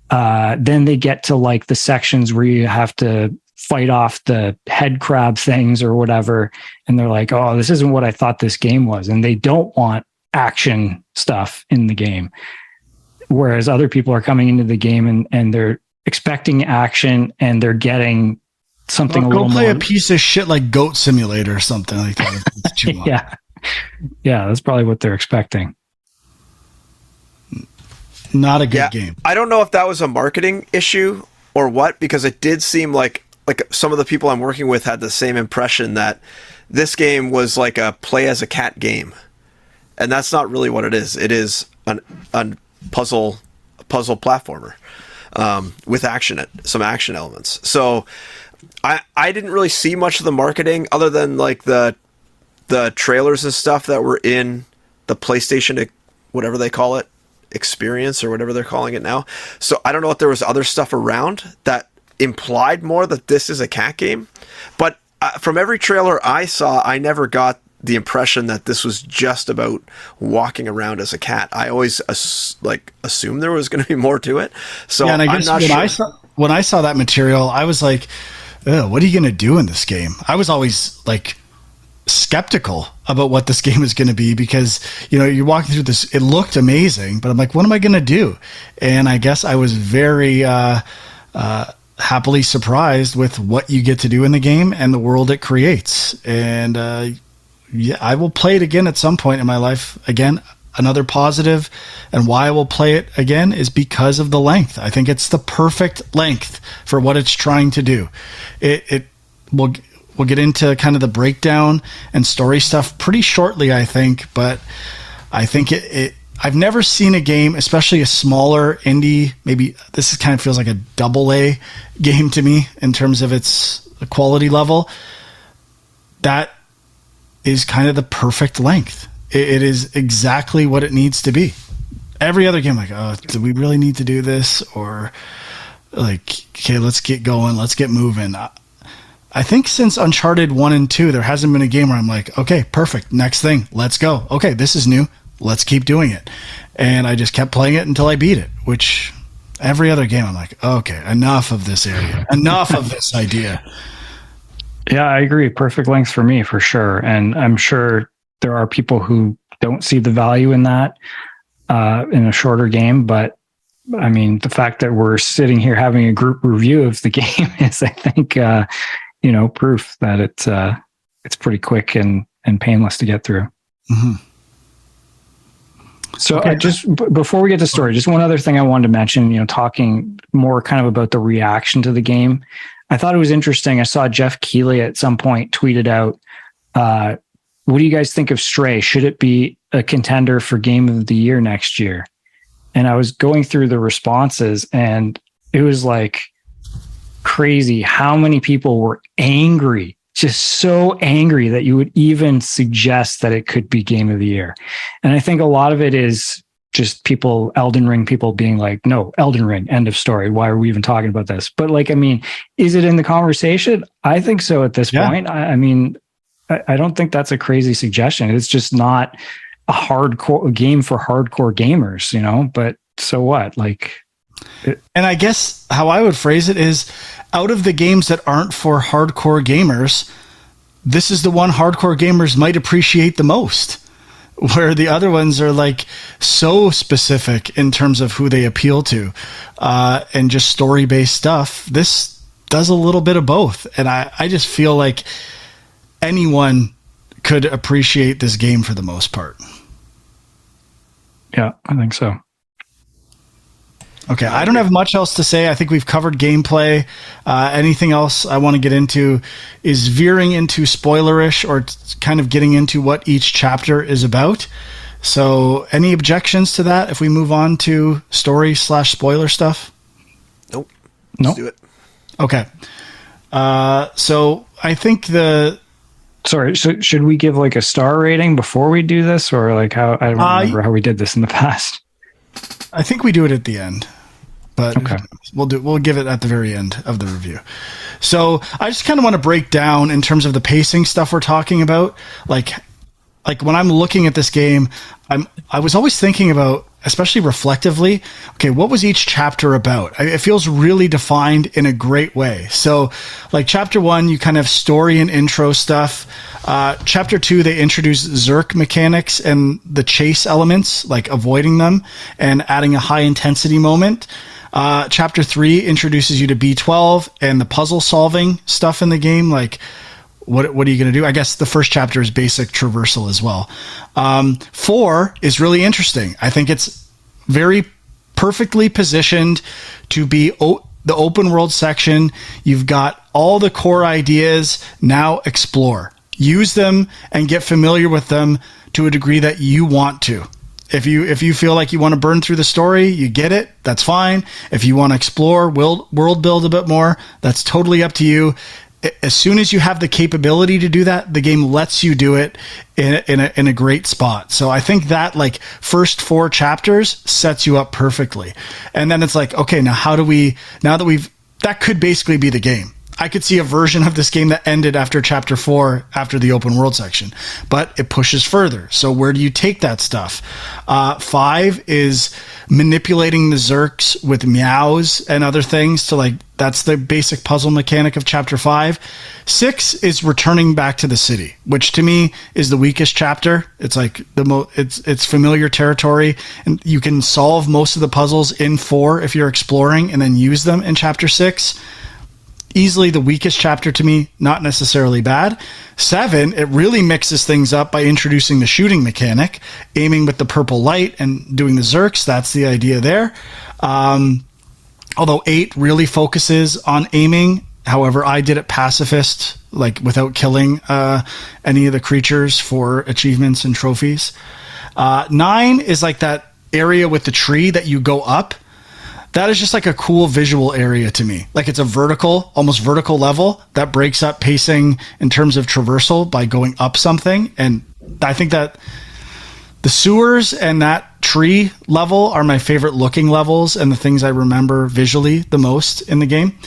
then they get to like the sections where you have to fight off the head crab things or whatever. And they're like, oh, this isn't what I thought this game was. And they don't want action stuff in the game. whereas other people are coming into the game and they're expecting action and they're getting something Well, a little go play more. a piece of shit like Goat Simulator or something like that. if it's too long. Yeah, that's probably what they're expecting. Not a good game. I don't know if that was a marketing issue or what, because it did seem like some of the people I'm working with had the same impression that this game was like a play as a cat game, and that's not really what it is. It is a puzzle platformer with some action elements. So I didn't really see much of the marketing other than like the trailers and stuff that were in the PlayStation, whatever they call it, experience or whatever they're calling it now. So I don't know if there was other stuff around that implied more that this is a cat game, but from every trailer I saw, I never got the impression that this was just about walking around as a cat. I always assumed there was going to be more to it. So yeah, and I guess I'm not sure. when I saw that material, I was like, "Ugh, what are you going to do in this game?" I was always like skeptical about what this game is going to be because, you're walking through this, it looked amazing, but I'm like, what am I going to do? And I guess I was very happily surprised with what you get to do in the game and the world it creates. And I will play it again at some point in my life. Again, another positive, and why I will play it again is because of the length. I think it's the perfect length for what it's trying to do. We'll get into kind of the breakdown and story stuff pretty shortly, I think, but I think I've never seen a game, especially a smaller indie, maybe this kind of feels like a AA game to me in terms of its quality level. That is kind of the perfect length. It is exactly what it needs to be. Every other game, like, oh, do we really need to do this? Or like, okay, let's get going. Let's get moving. I think since Uncharted 1 and 2, there hasn't been a game where I'm like, okay, perfect. Next thing, let's go. Okay, this is new. Let's keep doing it. And I just kept playing it until I beat it, which every other game I'm like, okay, enough of this area. Enough of this idea. Yeah, I agree. Perfect length for me, for sure. And I'm sure there are people who don't see the value in that in a shorter game. But I mean, the fact that we're sitting here having a group review of the game is, I think, proof that it's pretty quick and painless to get through. Mm-hmm. So before we get to story, just one other thing I wanted to mention, talking more kind of about the reaction to the game. I thought it was interesting. I saw Jeff Keighley at some point tweeted out, what do you guys think of Stray? Should it be a contender for Game of the Year next year? And I was going through the responses, and it was like crazy how many people were angry, just so angry that you would even suggest that it could be Game of the Year. And I think a lot of it is just people, Elden Ring people being like, no, Elden Ring, end of story. Why are we even talking about this? But like, I mean, is it in the conversation? I think so at this point. I mean, I don't think that's a crazy suggestion. It's just not a hardcore game for hardcore gamers, but so what? And I guess how I would phrase it is, out of the games that aren't for hardcore gamers, this is the one hardcore gamers might appreciate the most, where the other ones are like so specific in terms of who they appeal to, and just story-based stuff. This does a little bit of both. And I just feel like anyone could appreciate this game for the most part. Yeah, I think so. Okay, I don't have much else to say. I think we've covered gameplay. Anything else I want to get into is veering into spoilerish or kind of getting into what each chapter is about. So any objections to that if we move on to story/spoiler stuff? Nope. Nope. Let's do it. Okay. So I think Sorry, so should we give like a star rating before we do this, or like how? I don't remember how we did this in the past. I think we do it at the end, but okay. We'll give it at the very end of the review. So I just kind of want to break down in terms of the pacing stuff we're talking about. Like when I'm looking at this game, I was always thinking about, especially reflectively, okay, what was each chapter about? It feels really defined in a great way. So like chapter 1, you kind of story and intro stuff. Chapter 2, they introduce Zerk mechanics and the chase elements, like avoiding them and adding a high intensity moment. Chapter 3 introduces you to B12 and the puzzle solving stuff in the game, like what are you going to do? I guess the first chapter is basic traversal as well. 4 is really interesting. I think it's very perfectly positioned to be the open world section. You've got all the core ideas. Now explore. Use them and get familiar with them to a degree that you want to. If you feel like you want to burn through the story, you get it, that's fine. If you want to explore, world build a bit more, that's totally up to you. As soon as you have the capability to do that, the game lets you do it in a great spot. So I think that like first 4 chapters sets you up perfectly. And then it's like, okay, now that could basically be the game. I could see a version of this game that ended after chapter 4, after the open world section, but it pushes further. So where do you take that stuff? 5 is manipulating the Zerks with meows and other things to like, that's the basic puzzle mechanic of chapter 5. 6 is returning back to the city, which to me is the weakest chapter. It's like it's familiar territory, and you can solve most of the puzzles in 4 if you're exploring and then use them in chapter 6. Easily the weakest chapter to me, not necessarily bad. 7, it really mixes things up by introducing the shooting mechanic, aiming with the purple light and doing the Zerks. That's the idea there. Although 8 really focuses on aiming. However, I did it pacifist, like without killing any of the creatures for achievements and trophies. 9 is like that area with the tree that you go up. That is just like a cool visual area to me. Like it's a almost vertical level that breaks up pacing in terms of traversal by going up something. And I think that the sewers and that tree level are my favorite looking levels and the things I remember visually the most in the game.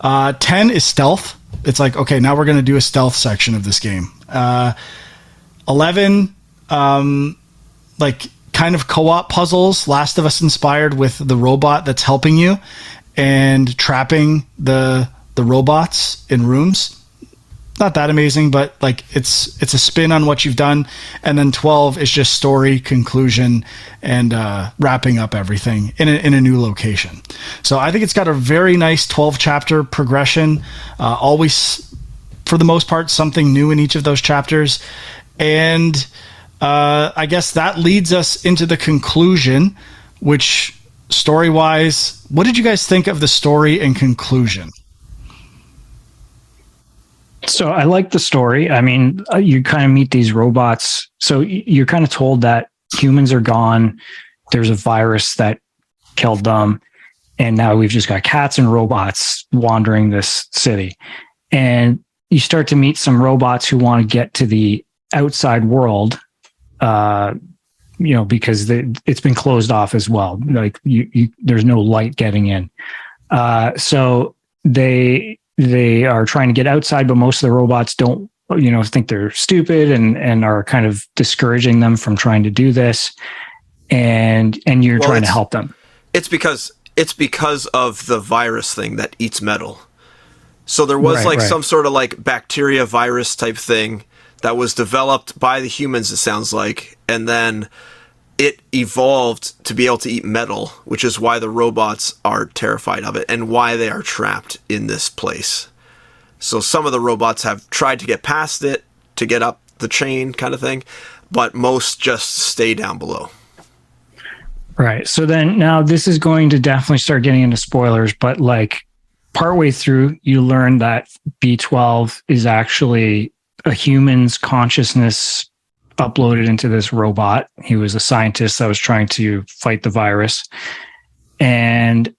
10 is stealth. It's like, okay, now we're going to do a stealth section of this game. 11, like kind of co-op puzzles, Last of Us inspired, with the robot that's helping you and trapping the robots in rooms. Not that amazing, but like it's a spin on what you've done. And then 12 is just story, conclusion, and wrapping up everything in a new location. So I think it's got a very nice 12 chapter progression. Always, for the most part, something new in each of those chapters. And I guess that leads us into the conclusion, which story-wise, what did you guys think of the story and conclusion? So I like the story. I mean, you kind of meet these robots. So you're kind of told that humans are gone. There's a virus that killed them. And now we've just got cats and robots wandering this city. And you start to meet some robots who want to get to the outside world, because it's been closed off as well. Like there's no light getting in. So they are trying to get outside, but most of the robots don't, think they're stupid and are kind of discouraging them from trying to do this. And you're trying to help them. It's because of the virus thing that eats metal. So there was some sort of like bacteria virus type thing that was developed by the humans, it sounds like, and then it evolved to be able to eat metal, which is why the robots are terrified of it and why they are trapped in this place. So some of the robots have tried to get past it, to get up the chain kind of thing, but most just stay down below. Right. So then now this is going to definitely start getting into spoilers, but like partway through, you learn that B12 is actually a human's consciousness uploaded into this robot. He was a scientist that was trying to fight the virus. And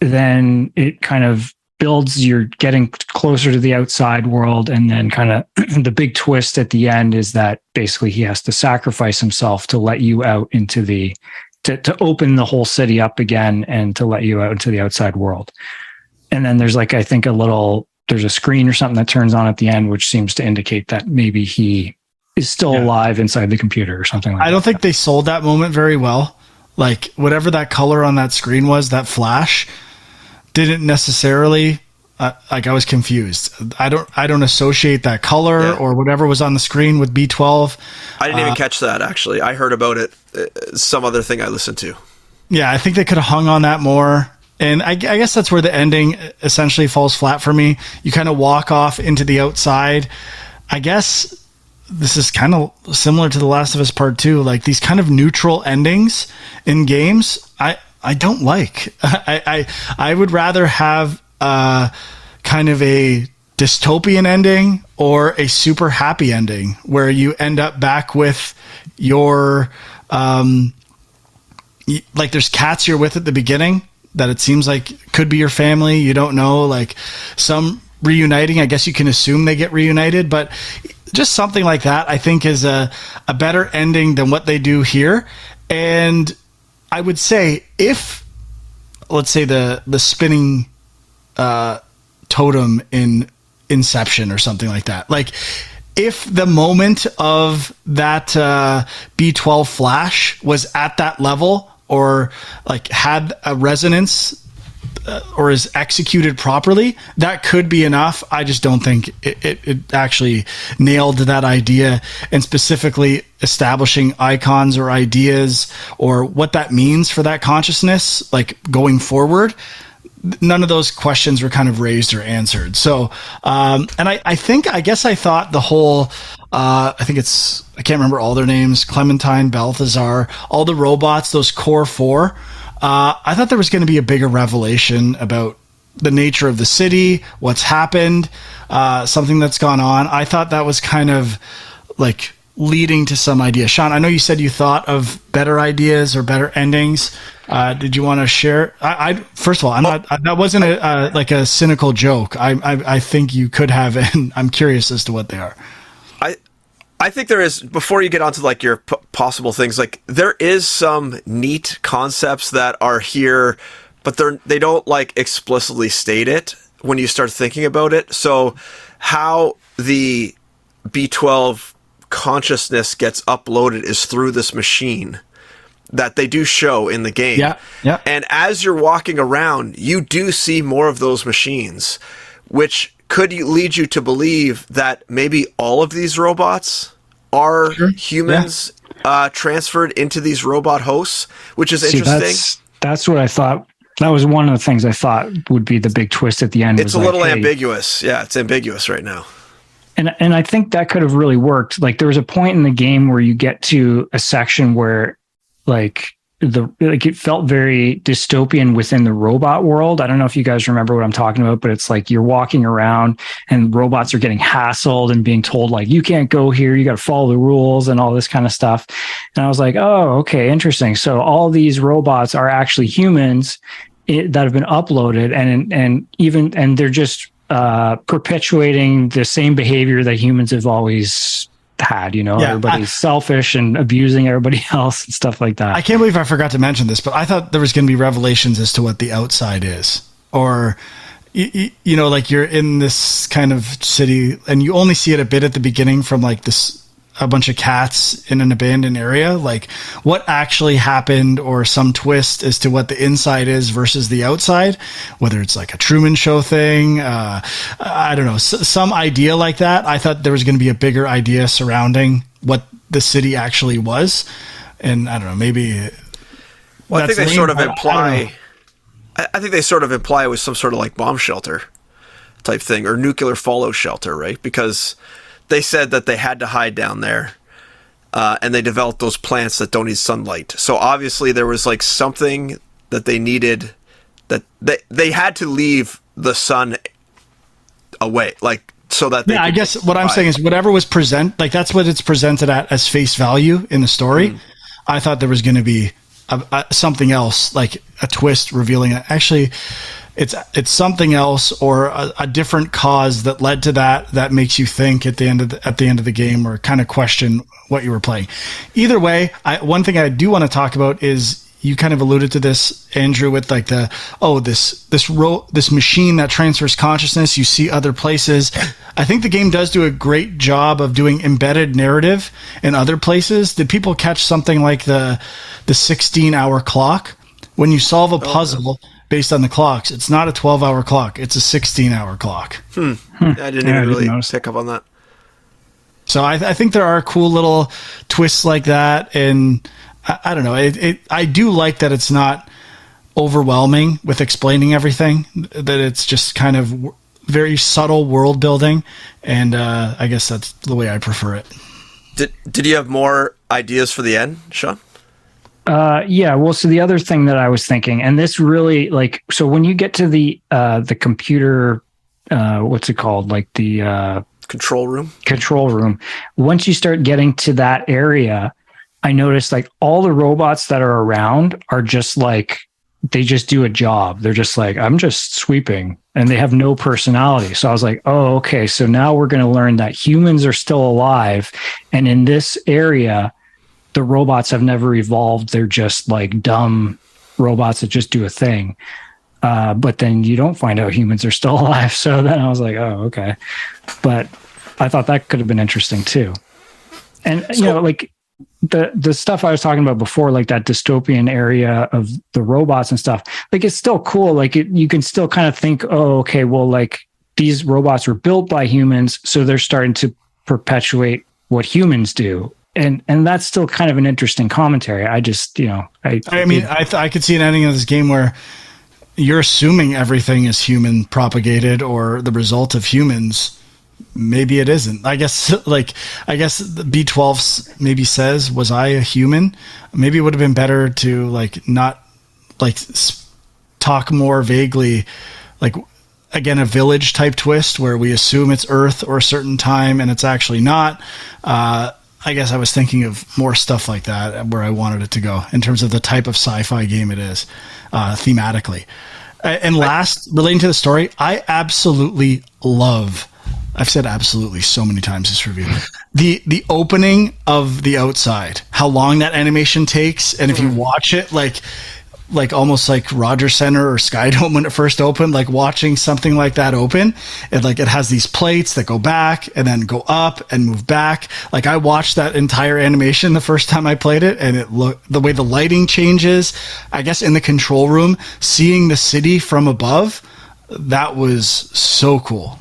then it kind of builds, you're getting closer to the outside world. And then kind of the big twist at the end is that basically he has to sacrifice himself to let you out into to open the whole city up again and to let you out into the outside world. And then there's like, I think there's a screen or something that turns on at the end, which seems to indicate that maybe he is still alive inside the computer or something like that. I don't think they sold that moment very well. Like whatever that color on that screen was, that flash didn't necessarily like I was confused. I don't associate that color or whatever was on the screen with B12. I didn't even catch that, actually. I heard about it, some other thing I listened to. Yeah, I think they could have hung on that more. And I guess that's where the ending essentially falls flat for me. You kind of walk off into the outside. I guess this is kind of similar to The Last of Us Part 2. Like these kind of neutral endings in games, I don't like. I would rather have kind of a dystopian ending or a super happy ending where you end up back with your like there's cats you're with at the beginning that it seems like could be your family. You don't know, like some reuniting. I guess you can assume they get reunited, but just something like that I think is a better ending than what they do here. And I would say if, let's say the spinning totem in Inception or something like that, like if the moment of that B12 flash was at that level or like had a resonance or is executed properly, that could be enough. I just don't think it actually nailed that idea, and specifically establishing icons or ideas or what that means for that consciousness, like going forward. None of those questions were kind of raised or answered. So, and I guess I thought the whole, I can't remember all their names, Clementine, Balthazar, all the robots, those core four. I thought there was going to be a bigger revelation about the nature of the city, what's happened, something that's gone on. I thought that was kind of like leading to some idea. Sean, I know you said you thought of better ideas or better endings. Did you want to share? First of all, that wasn't like a cynical joke. I think you could have, and I'm curious as to what they are. I think there is, before you get onto like your possible things, like there is some neat concepts that are here, but they don't like explicitly state it when you start thinking about it. So how the B12 consciousness gets uploaded is through this machine that they do show in the game. Yeah. And as you're walking around, you do see more of those machines, which could lead you to believe that maybe all of these robots are humans transferred into these robot hosts, which is interesting. That's what I thought. That was one of the things I thought would be the big twist at the end. It's a little ambiguous. Yeah, it's ambiguous right now. And I think that could have really worked. Like there was a point in the game where you get to a section where like it felt very dystopian within the robot world. I don't know if you guys remember what I'm talking about, but it's like you're walking around and robots are getting hassled and being told like, you can't go here, you got to follow the rules and all this kind of stuff. And I was like, oh, okay, interesting. So all these robots are actually humans that have been uploaded and they're just perpetuating the same behavior that humans have always had, everybody's selfish and abusing everybody else and stuff like that. I can't believe I forgot to mention this, but I thought there was going to be revelations as to what the outside is, or like you're in this kind of city and you only see it a bit at the beginning from like a bunch of cats in an abandoned area, like what actually happened, or some twist as to what the inside is versus the outside, whether it's like a Truman Show thing. I don't know, some idea like that. I thought there was going to be a bigger idea surrounding what the city actually was. And I don't know, maybe. Well, I think they sort of imply, I think they sort of imply it was some sort of like bomb shelter type thing or nuclear fallout shelter, right? Because they said that they had to hide down there, and they developed those plants that don't need sunlight. So obviously there was like something that they needed, that they had to leave the sun away, like so that they I guess what survive. I'm saying is whatever was like that's what it's presented at as face value in the story. I thought there was going to be something else, like a twist revealing it. Actually, it's something else, or a different cause that led to that makes you think at the end of the game, or kind of question what you were playing. Either way, one thing I do want to talk about is, you kind of alluded to this, Andrew, with like this machine that transfers consciousness. You see other places. I think the game does do a great job of doing embedded narrative in other places. Did people catch something like the 16-hour clock? When you solve a puzzle, based on the clocks. It's not a 12-hour clock. It's a 16-hour clock. I didn't even really pick up on that. So I think there are cool little twists like that. And I don't know. I do like that it's not overwhelming with explaining everything, that it's just kind of very subtle world building. And I guess that's the way I prefer it. Did you have more ideas for the end, Sean? Yeah. Well, so the other thing that I was thinking, and this really so when you get to the computer, what's it called? Like the control room. Once you start getting to that area, I noticed like all the robots that are around are just like, they just do a job. They're just like, I'm just sweeping, and they have no personality. So I was like, oh, okay. So now we're going to learn that humans are still alive. And in this area, the robots have never evolved. They're just like dumb robots that just do a thing. But then you don't find out humans are still alive. So then I was like, oh, okay. But I thought that could have been interesting too. And, like the stuff I was talking about before, like that dystopian area of the robots and stuff, like it's still cool. Like you can still kind of think, oh, okay, well, like these robots were built by humans, so they're starting to perpetuate what humans do. And that's still kind of an interesting commentary. I just, I could see an ending of this game where you're assuming everything is human propagated or the result of humans. Maybe it isn't. I guess the B12 maybe says, was I a human? Maybe it would have been better to not talk more vaguely, like, again, a village type twist where we assume it's Earth or a certain time and it's actually not. I guess I was thinking of more stuff like that where I wanted it to go in terms of the type of sci-fi game it is, thematically. And last, relating to the story, I absolutely love, I've said absolutely so many times this review, the opening of the outside, how long that animation takes. And if you watch it, like almost like Rogers Center or Skydome when it first opened, like watching something like that open, and like it has these plates that go back and then go up and move back. Like I watched that entire animation the first time I played it, and it looked, the way the lighting changes, I guess in the control room, seeing the city from above, that was so cool.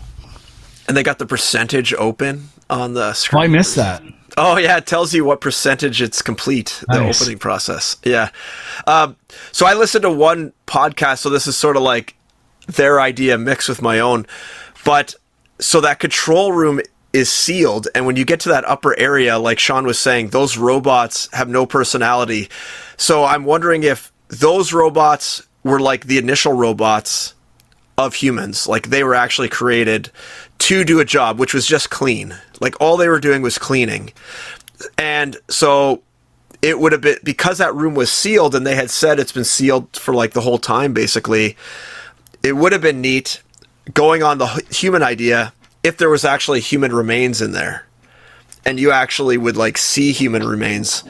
And they got the percentage open on the screen. Oh, I missed that. Oh, yeah. It tells you what percentage it's complete, the opening process. Yeah. So I listened to one podcast, so this is sort of like their idea mixed with my own. But so that control room is sealed, and when you get to that upper area, like Sean was saying, those robots have no personality. So I'm wondering if those robots were like the initial robots of humans, like they were actually created to do a job, which was just clean. Like all they were doing was cleaning. And so it would have been, because that room was sealed and they had said it's been sealed for like the whole time, basically, it would have been neat going on the human idea if there was actually human remains in there. And you actually would like see human remains,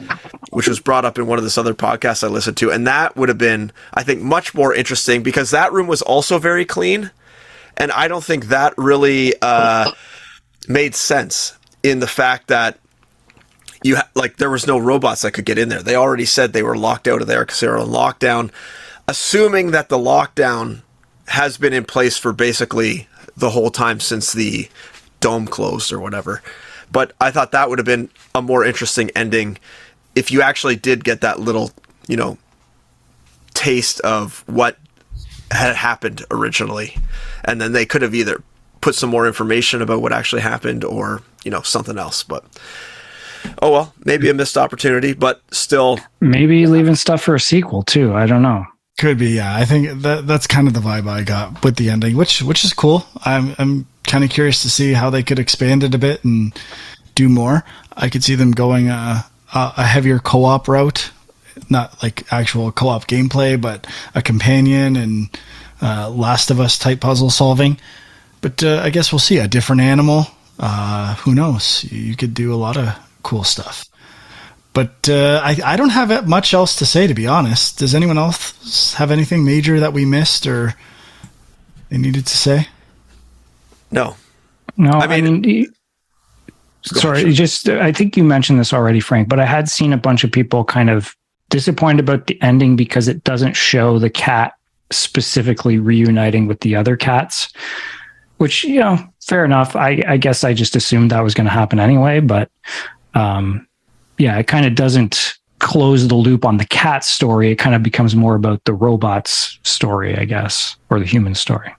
which was brought up in one of this other podcasts I listened to. And that would have been, I think, much more interesting because that room was also very clean. And I don't think that really made sense in the fact that there was no robots that could get in there. They already said they were locked out of there because they were on lockdown, assuming that the lockdown has been in place for basically the whole time since the dome closed or whatever. But I thought that would have been a more interesting ending if you actually did get that little, taste of what had happened originally. And then they could have either put some more information about what actually happened or, something else. But, oh well, maybe a missed opportunity, but still. Maybe leaving stuff for a sequel too. I don't know. Could be, yeah. I think that's kind of the vibe I got with the ending, which is cool. I'm kind of curious to see how they could expand it a bit and do more. I could see them going a heavier co-op route, not like actual co-op gameplay, but a companion and Last of Us type puzzle solving. But I guess we'll see. A different animal. Who knows? You could do a lot of cool stuff. But I don't have much else to say, to be honest. Does anyone else have anything major that we missed or they needed to say? No. I mean sorry, I think you mentioned this already, Frank, but I had seen a bunch of people kind of disappointed about the ending because it doesn't show the cat specifically reuniting with the other cats, which, fair enough. I guess I just assumed that was going to happen anyway, but it kind of doesn't close the loop on the cat story. It kind of becomes more about the robot's story, I guess, or the human story.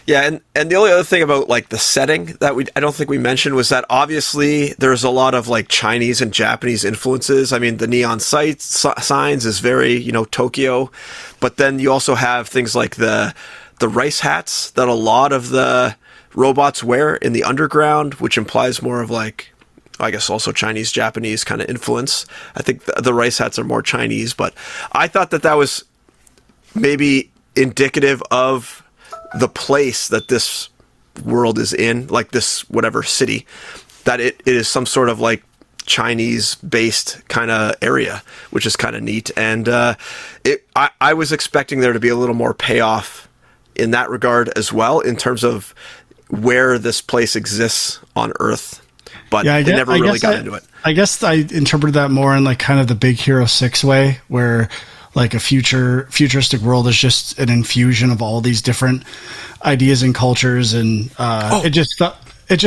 Yeah, and the only other thing about like the setting that I don't think we mentioned was that obviously there's a lot of like Chinese and Japanese influences. I mean, the neon signs is very, Tokyo, but then you also have things like the rice hats that a lot of the robots wear in the underground, which implies more of like, I guess also Chinese, Japanese kind of influence. I think the rice hats are more Chinese, but I thought that was maybe indicative of the place that this world is in, like this whatever city, that it is some sort of like Chinese based kind of area, which is kind of neat. And I was expecting there to be a little more payoff in that regard as well, in terms of where this place exists on Earth. But they never really got into it. I guess I interpreted that more in like kind of the Big Hero 6 way, where like a futuristic world is just an infusion of all these different ideas and cultures, and it just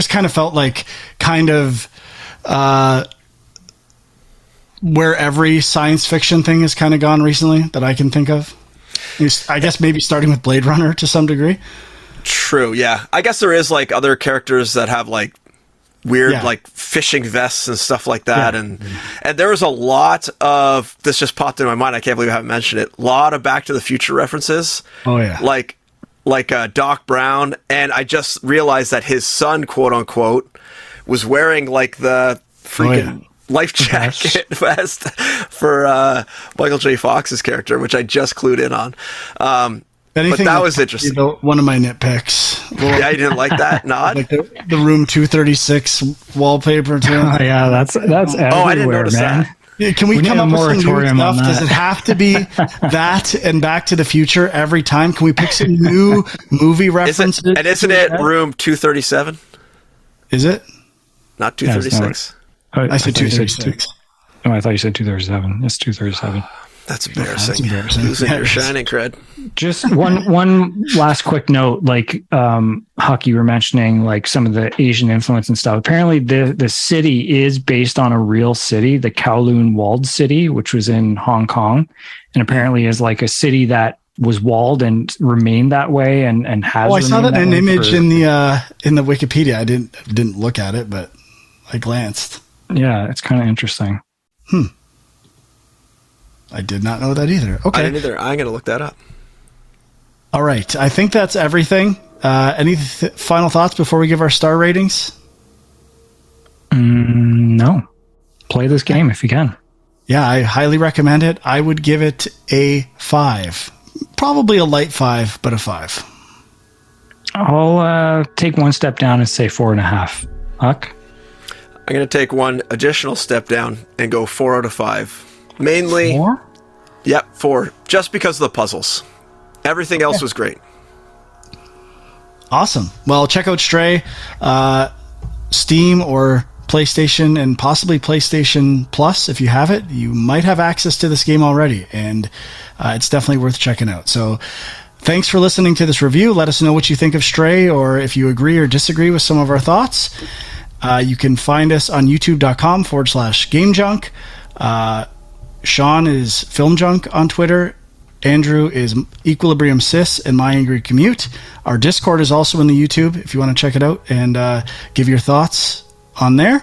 kind of felt like kind of where every science fiction thing has kind of gone recently that I can think of. I guess maybe starting with Blade Runner to some degree. True, yeah. I guess there is like other characters that have like weird like fishing vests and stuff like that, and there was a lot of this just popped in my mind. I can't believe I haven't mentioned it. A lot of Back to the Future references. Oh yeah, like Doc Brown, and I just realized that his son, quote unquote, was wearing like the freaking life jacket vest for Michael J. Fox's character, which I just clued in on. But that was interesting. One of my nitpicks. Yeah, you didn't like that nod? Like the room 236 wallpaper too. Oh yeah, that's everywhere, I didn't notice man. that. Yeah, can we come up with some new stuff? Does it have to be that and Back to the Future every time? Can we pick some new movie references? Isn't it room 237? Is it? Not 236. I said 236. Oh, I thought you said 237. It's 237. That's embarrassing. Losing your shining cred. Just one last quick note, like Huck, you were mentioning like some of the Asian influence and stuff. Apparently the city is based on a real city, the Kowloon walled city, which was in Hong Kong, and apparently is like a city that was walled and remained that way and has. Oh, I saw that in an image in the Wikipedia. I didn't look at it, but I glanced. Yeah, it's kind of interesting. I did not know that either. Okay. I didn't either. I'm going to look that up. All right. I think that's everything. Any final thoughts before we give our star ratings? No. Play this game if you can. Yeah, I highly recommend it. I would give it a 5. Probably a light 5, but a 5. I'll take one step down and say 4.5. Huck? I'm going to take one additional step down and go 4 out of 5. Mainly, 4? Yep, 4. Just because of the puzzles. Everything else was great. Awesome. Well, check out Stray, Steam or PlayStation, and possibly PlayStation Plus. If you have it, you might have access to this game already, and it's definitely worth checking out. So thanks for listening to this review. Let us know what you think of Stray, or if you agree or disagree with some of our thoughts. You can find us on youtube.com/GameJunk. Sean is Film Junk on Twitter. Andrew is Equilibrium Sis and My Angry Commute. Our Discord is also in the YouTube if you want to check it out and give your thoughts on there.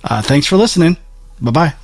Thanks for listening. Bye-bye.